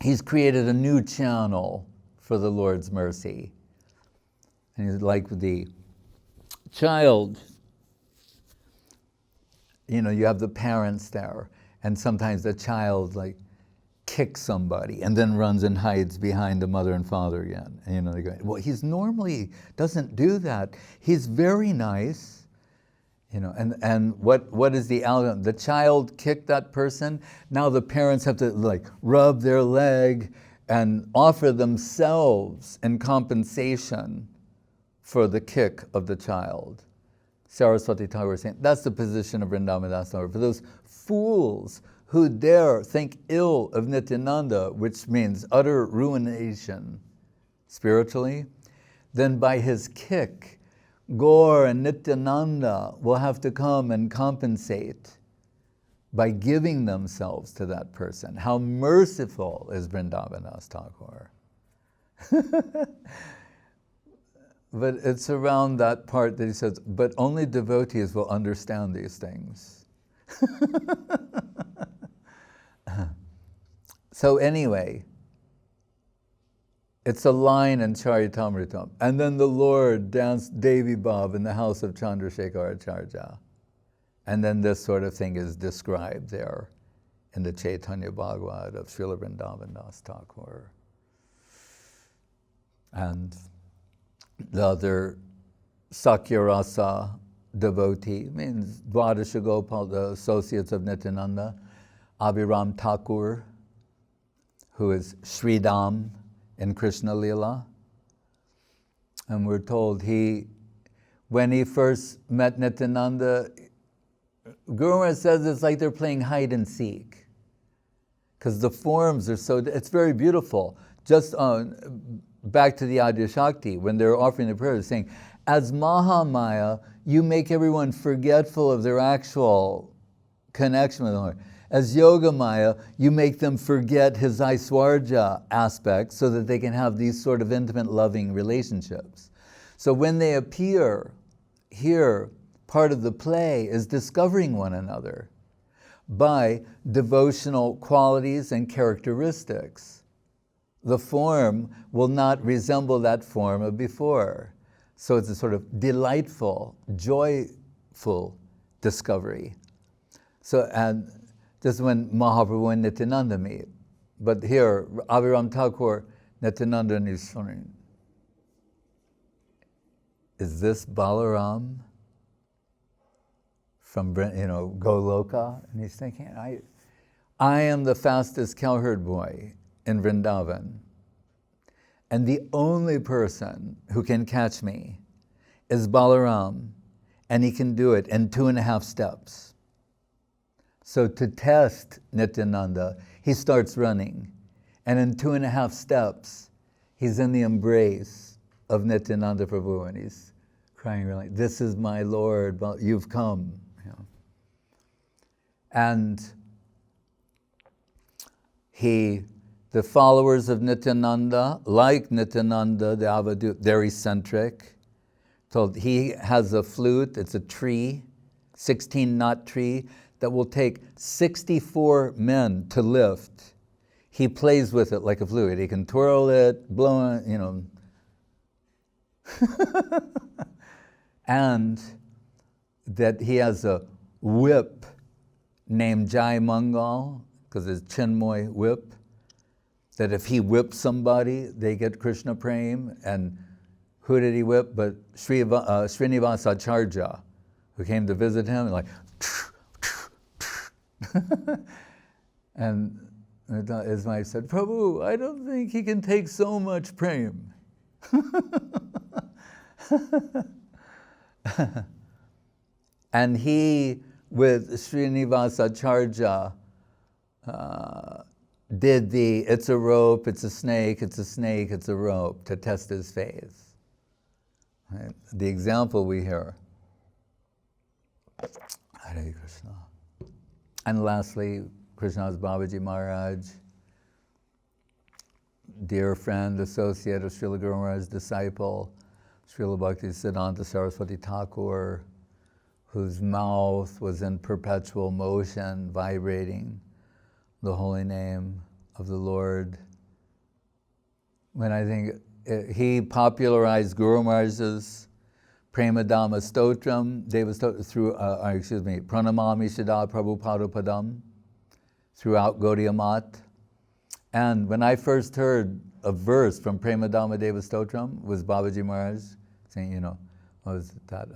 he's created a new channel for the Lord's mercy. And he's like the child, you have the parents there, and sometimes the child kicks somebody and then runs and hides behind the mother and father again. And they go, well, he's normally doesn't do that. He's very nice. And what is the outcome? The child kicked that person. Now the parents have to rub their leg and offer themselves in compensation for the kick of the child. Saraswati Thakur was saying, that's the position of Vrindavan Das Thakur. For those fools who dare think ill of Nityananda, which means utter ruination spiritually, then by his kick, Gaur and Nityananda will have to come and compensate by giving themselves to that person. How merciful is Vrindavan Das Thakur. But it's around that part that he says, but only devotees will understand these things. So anyway, it's a line in Charitamritam. And then the Lord danced Devi Bhav in the house of Chandrasekhara Acharya. And then this sort of thing is described there in the Chaitanya-Bhagavata of Srila Vrindavan Das Thakur. And the other Sakhya-rasa devotee, means Dwadasha Gopal, the associates of Nityananda, Abhiram Thakur, who is Sridham in Krishna Lila. And we're told when he first met Nityananda, Guru Maharaj says it's like they're playing hide and seek. Because the forms are it's very beautiful. Just back to the Adya Shakti, when they're offering the prayers, saying, as Mahamaya, you make everyone forgetful of their actual connection with the Lord. As Yogamaya, you make them forget his Aishwarya aspect so that they can have these sort of intimate, loving relationships. So when they appear here, part of the play is discovering one another by devotional qualities and characteristics. The form will not resemble that form of before. So it's a sort of delightful, joyful discovery. So, and just when Mahaprabhu and Nityananda meet. But here, Abhiram Thakur, Nityananda and his son, is this Balaram from, Goloka? And he's thinking, I am the fastest cowherd boy in Vrindavan. And the only person who can catch me is Balaram, and he can do it in 2.5 steps. So to test Nityananda, he starts running. And in 2.5 steps, he's in the embrace of Nityananda Prabhu, and he's crying, really, "This is my Lord, you've come." And the followers of Nityananda, like Nityananda, the Avadut, they're eccentric. So he has a flute, it's a tree, 16-knot tree, that will take 64 men to lift. He plays with it like a flute. He can twirl it, blow it, And that he has a whip named Jai Mangal, because it's Chinmoy whip, that if he whips somebody, they get Krishna Prem. And who did he whip? But Srinivas Acharya, who came to visit him, and and his wife said, "Prabhu, I don't think he can take so much prem." And he, with Srinivas Acharya, did it's a rope, it's a snake, it's a snake, it's a rope, to test his faith. Right? The example we hear. Hare Krishna. And lastly, Krishnadas Babaji Maharaj, dear friend, associate of Srila Guru Maharaj's disciple, Srila Bhakti Siddhanta Saraswati Thakur, whose mouth was in perpetual motion, vibrating the holy name of the Lord. When I think he popularized Guru Maharaj's Premadama Stotram, through, Pranamami Siddha Prabhupada Padam, throughout Gaudiya Mat. And when I first heard a verse from Premadama Deva Stotram, was Babaji Maharaj saying, what was that?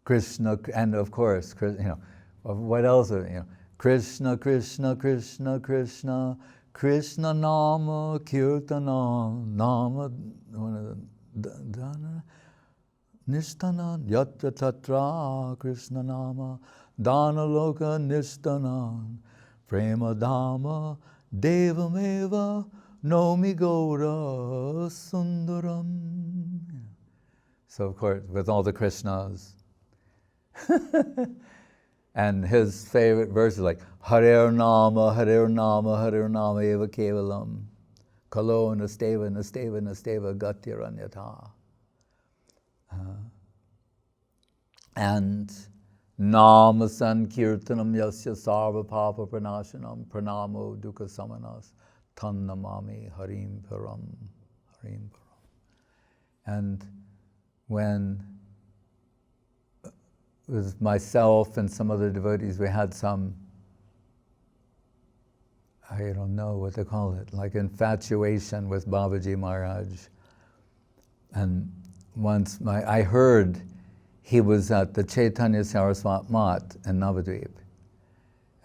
Krishna, and of course, what else? Krishna, Krishna, Krishna, Krishna, Krishna Nama Kirtana Nama Dana Nishtana Yatra Tatra Krishna Nama Dana Loka Nishtana Prema Dhamma Devameva Nomi Gaura Sundaram. So of course, with all the Krishnas. And his favorite verse is like, Hare Nama, Hare Nama, Hare Nama Eva Kevalam, Kalo Nasteva, Nasteva, Nasteva Gatiranyata. And Nama Sankirtanam Yasya Sarva Papa Pranashanam Pranamo Dukkha Samanas Tannamami Harim Param. Harim Param. And when with myself and some other devotees, we had some, I don't know what to call it, like infatuation with Babaji Maharaj. And once I heard he was at the Chaitanya Saraswat Mat in Navadvip.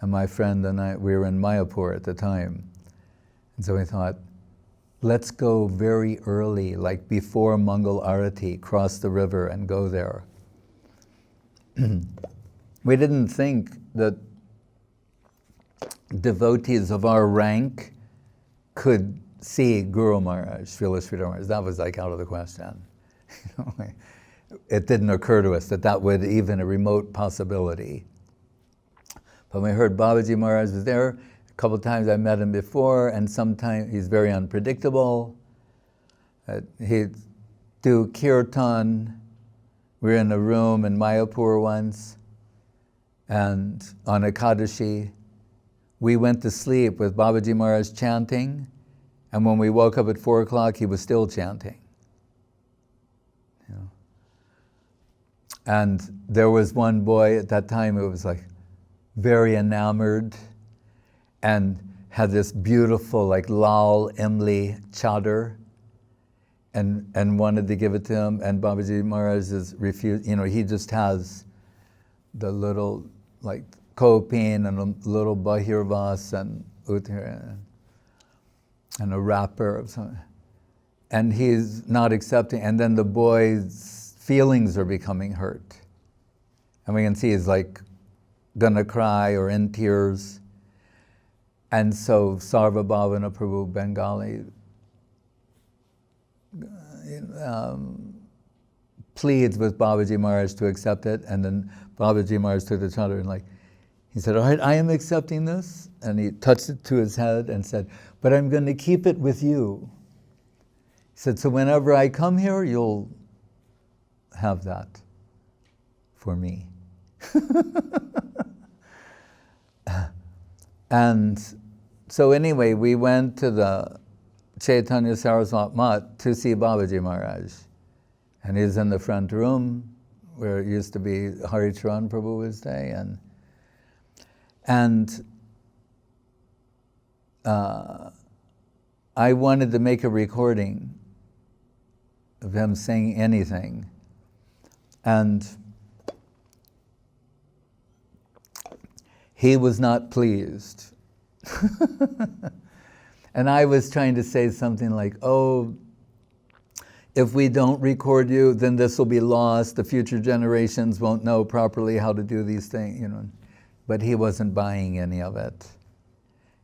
And my friend and I, we were in Mayapur at the time. And so we thought, let's go very early, like before Mangal Arati, cross the river and go there. We didn't think that devotees of our rank could see Guru Maharaj, Srila Sridhar Maharaj. That was like out of the question. It didn't occur to us that that would even a remote possibility. But when I heard Babaji Maharaj was there, a couple of times I met him before, and sometimes he's very unpredictable. He'd do kirtan. We were in a room in Mayapur once, and on Ekadashi, we went to sleep with Babaji Maharaj chanting, and when we woke up at 4 o'clock, he was still chanting. You know? And there was one boy at that time who was like very enamored and had this beautiful like Lal Imli chadar, and wanted to give it to him, and Babaji Maharaj is refused. You know, he just has the little like kopin and a little bahirvas and uttara and a wrapper of something. And he's not accepting, and then the boy's feelings are becoming hurt. And we can see he's like gonna cry or in tears. And so Sarva Bhavana Prabhu Bengali pleads with Babaji Maharaj to accept it, and then Babaji Maharaj took the chadar and he said, all right, I am accepting this, and he touched it to his head and said, but I'm going to keep it with you. He said, so whenever I come here, you'll have that for me. And so anyway, we went to the Chaitanya Saraswat Mat to see Babaji Maharaj. And he's in the front room where it used to be Hari Charan Prabhu would stay. And I wanted to make a recording of him saying anything. And he was not pleased. And I was trying to say something like, oh, if we don't record you, then this will be lost. The future generations won't know properly how to do these things, you know. But he wasn't buying any of it.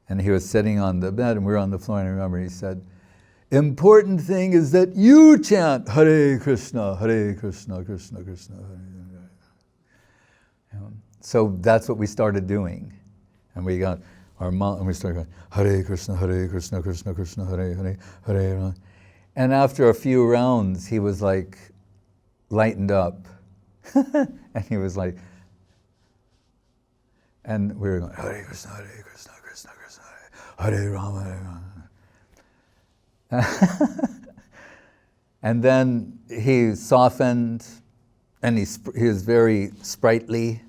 And he was sitting on the bed, and we were on the floor, and I remember he said, important thing is that you chant Hare Krishna, Krishna, Krishna, Hare. You know, so that's what we started doing. And we got our mouth, and we started going, Hare Krishna, Krishna, Krishna, Hare, Hare, Hare. And after a few rounds, he was like, lightened up. And he was like, and we were going, Hare Krishna, Krishna, Krishna, Hare Rama, Hare Rama. And then he softened, and he was very sprightly,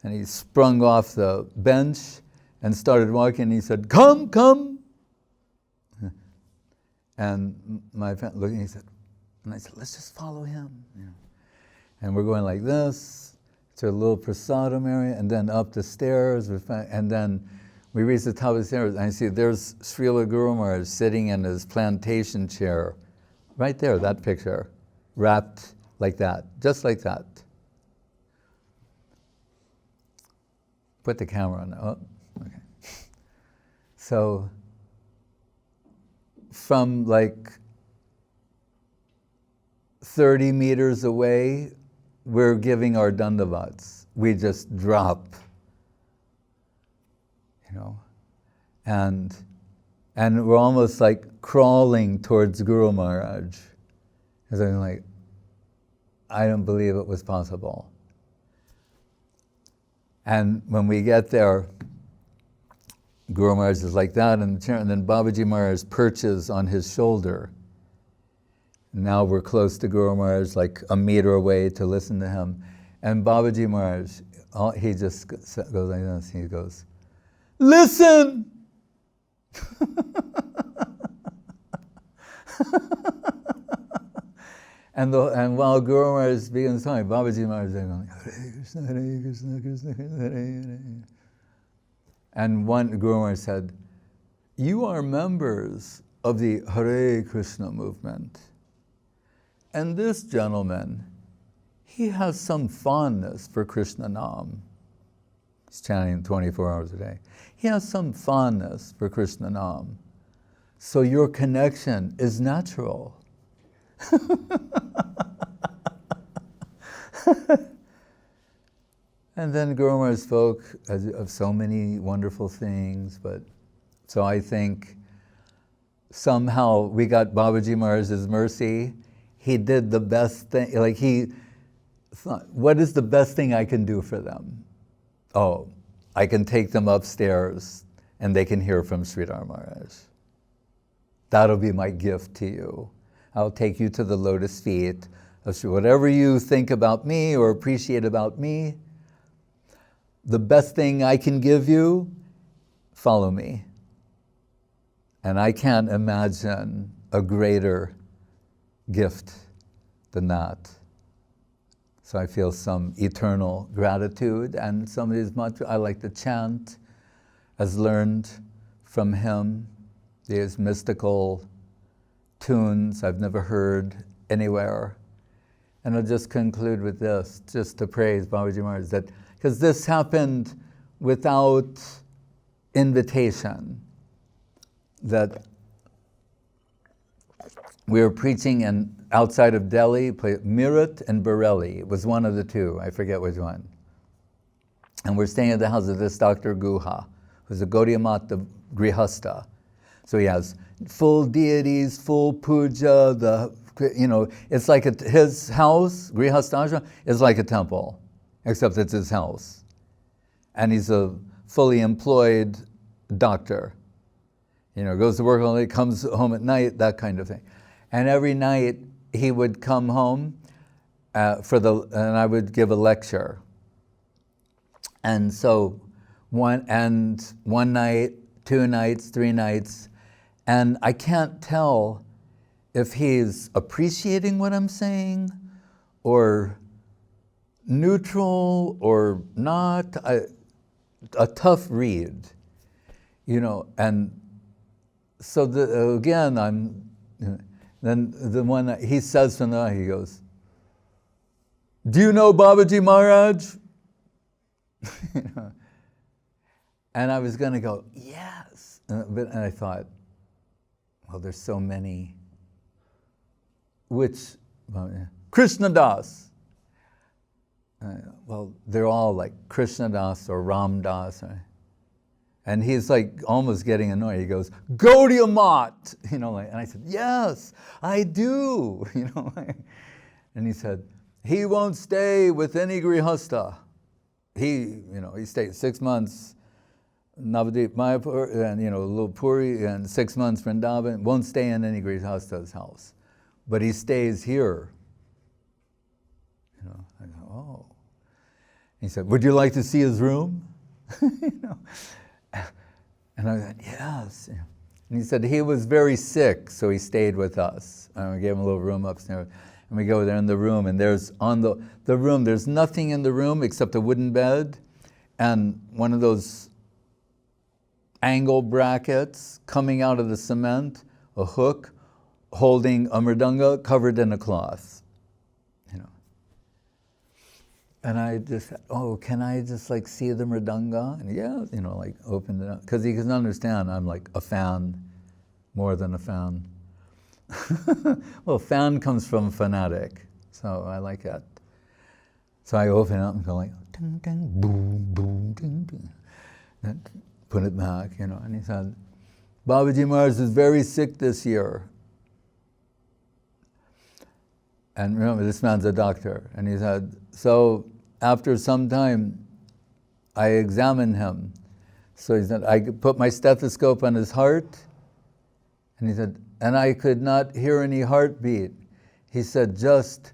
and he sprung off the bench and started walking, and he said, come, come. And my friend looked, and he said, and I said, let's just follow him. You know. And we're going like this to a little prasadam area, and then up the stairs, and then we reached the top of the stairs, and I see there's Srila Guru Maharaj sitting in his plantation chair, right there, that picture, wrapped like that, just like that. Put the camera on. Oh, okay. So, from like 30 meters away, we're giving our dandavats. We just drop, you know, and we're almost like crawling towards Guru Maharaj. Because I'm like, I don't believe it was possible. And when we get there, Guru Maharaj is like that in the chair, and then Babaji Maharaj perches on his shoulder. Now we're close to Guru Maharaj, like a meter away to listen to him. And Babaji Maharaj, he just goes like this, he goes, listen! And while Guru Maharaj is speaking the song, Babaji Maharaj is going, Hare Krishna, Hare Krishna, Krishna Krishna, Hare Hare. And one Guru Maharaj said, you are members of the Hare Krishna movement. And this gentleman, he has some fondness for Krishna Nam. He's chanting 24 hours a day. He has some fondness for Krishna Nam. So your connection is natural. And then Guru Maharaj spoke of so many wonderful things, but so I think somehow we got Babaji Maharaj's mercy. He did the best thing, like he thought, what is the best thing I can do for them? Oh, I can take them upstairs and they can hear from Sridhar Maharaj. That'll be my gift to you. I'll take you to the lotus feet of Sri. Whatever you think about me or appreciate about me, the best thing I can give you, follow me. And I can't imagine a greater gift than that. So I feel some eternal gratitude, and some of his mantras I like to chant, as learned from him. These mystical tunes I've never heard anywhere. And I'll just conclude with this, just to praise Babaji Maharaj, that because this happened without invitation, that we were preaching outside of Delhi, Meerut and Bareilly. It was one of the two, I forget which one. And we're staying at the house of this Dr. Guha, who's a Gaudiya Mata Grihastha. So he has full deities, full puja, it's like his house, Grihastha Ashram, is like a temple, except it's his house. And he's a fully employed doctor. Goes to work all day, comes home at night, that kind of thing. And every night he would come home and I would give a lecture. And so one night, 2 nights, 3 nights, and I can't tell if he's appreciating what I'm saying or neutral or not. A tough read, and so then the one he says to me, he goes, "Do you know Babaji Maharaj?" And I was going to go, yes. And I thought, well, there's so many. Which? Krishnadas. Well, they're all like Krishnadas or Ramdas. And he's like almost getting annoyed. He goes, Gaudiya Mat, and I said, yes, I do, And he said, he won't stay with any grihastha. He stayed 6 months, Navadip, Mayapur, and a little Puri, and 6 months Vrindavan. Won't stay in any grihastha's house, but he stays here. I go, oh. He said, would you like to see his room? And I said, yes. And he said he was very sick, so he stayed with us. And we gave him a little room upstairs. And we go there in the room, and there's on the room, there's nothing in the room except a wooden bed and one of those angle brackets coming out of the cement, a hook holding a mridanga covered in a cloth. And I just, can I just see the mridanga? And yeah, opened it up. Because he can understand I'm like a fan, more than a fan. Well, fan comes from fanatic, so I like that. So I open it up and go like, ding, ding, boom, boom, ding, ding. And put it back, and he said, Babaji Maharaj is very sick this year. And remember, this man's a doctor. And he said, so after some time, I examined him. So he said, I put my stethoscope on his heart. And he said, and I could not hear any heartbeat. He said, just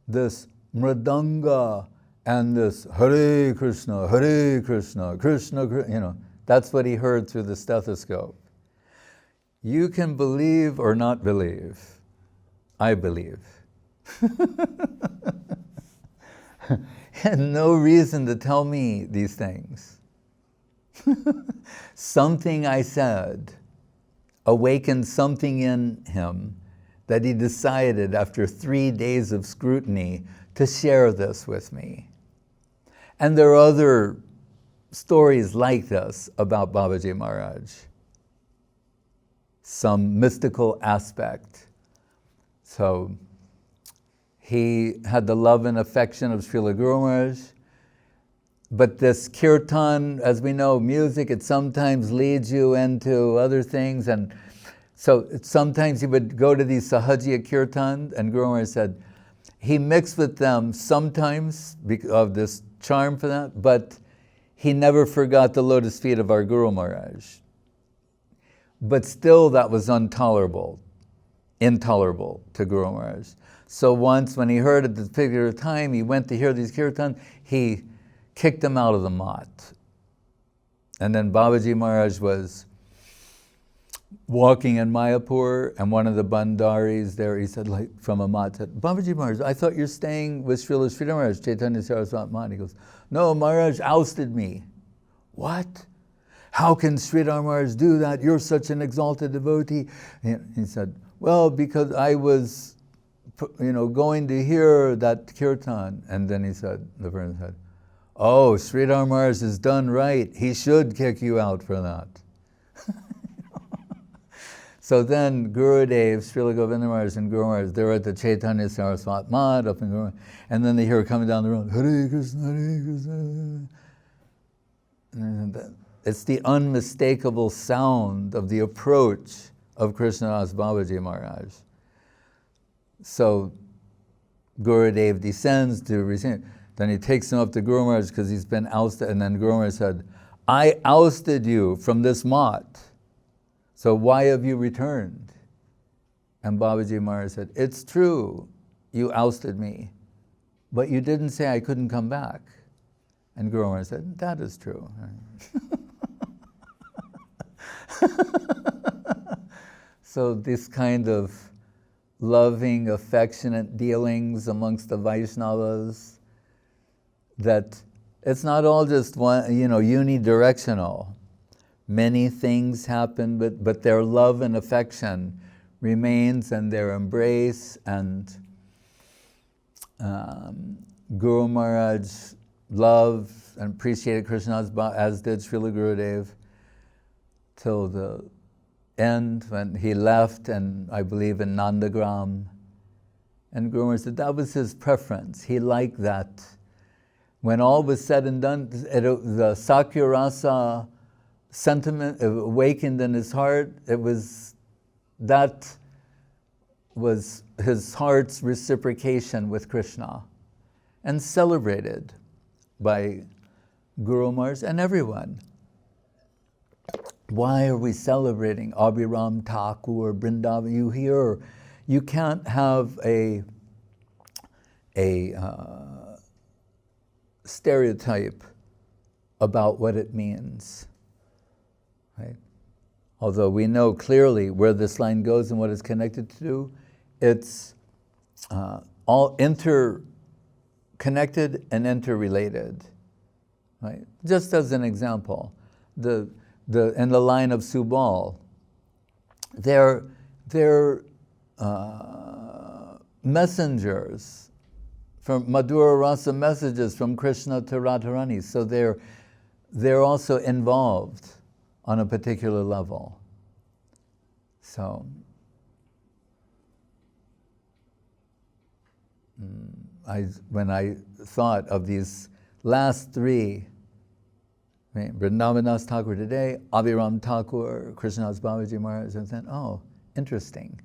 this mridanga and this Hare Krishna, Krishna, Krishna, that's what he heard through the stethoscope. You can believe or not believe. I believe. And no reason to tell me these things. Something I said awakened something in him that he decided after 3 days of scrutiny to share this with me. And there are other stories like this about Babaji Maharaj. Some mystical aspect. So he had the love and affection of Srila Guru Maharaj. But this kirtan, as we know, music, it sometimes leads you into other things. And so sometimes he would go to these Sahajiya kirtan, and Guru Maharaj said, he mixed with them sometimes because of this charm for that, but he never forgot the lotus feet of our Guru Maharaj. But still that was intolerable to Guru Maharaj. So once when he heard at this particular time, he went to hear these kirtan, he kicked him out of the mat. And then Babaji Maharaj was walking in Mayapur, and one of the Bandaris there, he said, like from a mat, said, Babaji Maharaj, I thought you're staying with Srila Sridhar Maharaj, Chaitanya Saraswati Maharaj. He goes, no, Maharaj ousted me. What? How can Sridhar Maharaj do that? You're such an exalted devotee. He said, well, because I was, going to hear that kirtan. And then he said, the person said, oh, Sridhar Maharaj has done right. He should kick you out for that. So then Gurudev, Srila Govinda Maharaj and Guru Maharaj, they're at the Chaitanya Saraswati Mat up in Guru, and then they hear coming down the road, Hare Krishna, Hare Krishna. And it's the unmistakable sound of the approach of Krishnadas Babaji Maharaj. So Gurudev descends to receive. Then he takes him up to Guru Maharaj because he's been ousted, and then Guru Maharaj said, I ousted you from this mat. So why have you returned? And Babaji Maharaj said, it's true, you ousted me, but you didn't say I couldn't come back. And Guru Maharaj said, that is true. So this kind of loving, affectionate dealings amongst the Vaishnavas, that it's not all just one, unidirectional. Many things happen, but their love and affection remains, and their embrace, and Guru Maharaj loved and appreciated Krishnadas, as did Srila Gurudev, till the end when he left, and I believe in Nandagram. And Guru Maharaj said that was his preference. He liked that. When all was said and done, the Sakhya-rasa sentiment awakened in his heart. That was his heart's reciprocation with Krishna, and celebrated by Guru Maharaj and everyone. Why are we celebrating Abhiram Thakur, Vrindavan? You can't have a stereotype about what it means. Right? Although we know clearly where this line goes and what it's connected to, it's all interconnected and interrelated. Right? Just as an example, in the line of Subal, they're messengers from Madhura Rasa, messages from Krishna to Radharani. So they're also involved on a particular level. So when I thought of these last three, Vrindavan Das Thakur today, Abhiram Thakur, Krishnadas Babaji Maharaja, and then, oh, interesting.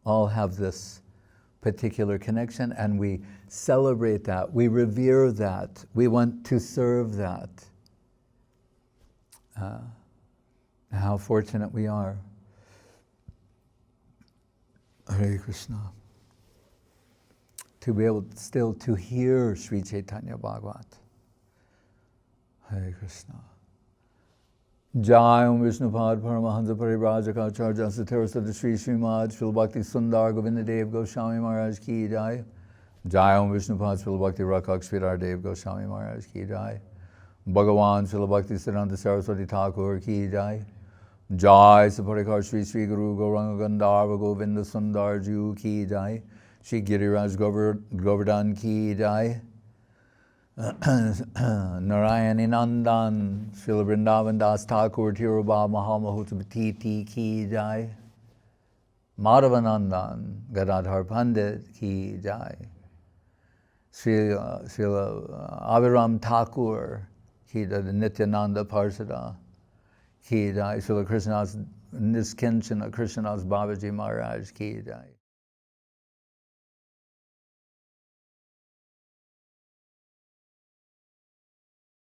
All have this particular connection, and we celebrate that, we revere that, we want to serve that. How fortunate we are. Hare Krishna. To be able still to hear Sri Chaitanya-Bhagavata. Hare Krishna. Jai Om Vishnupad Paramahansa Parivrajaka Acharya Satirasada Sri Srimad Srila Bhakti Sudhir Goswami Goswami Maharaj Ki Jai. Jai Om Vishnupad Srila Bhakti Rakak Sridhar Dev Goswami Maharaj Ki Jai. Bhagavan Srila Bhakti Siddhanta Saraswati Thakur Ki Jai. Jai Saparikar Sri Sri Guru Gauranga Gandharva Govinda Sundar Ju Ki Jai. Shri Giriraj Govardhan Ki Jai. Narayani Nandan, Srila Vrindavan Das Thakur, Tirubha Mahamahutapati Ki Jai. Madhavanandan, Gadadhar Pandit Ki Jai. Srila Abhiram Thakur, Ki Jai, the Nityananda Parsada, Ki Jai, Srila Krishnadas Niskinchana Krishnadas Babaji Maharaja, Ki Jai.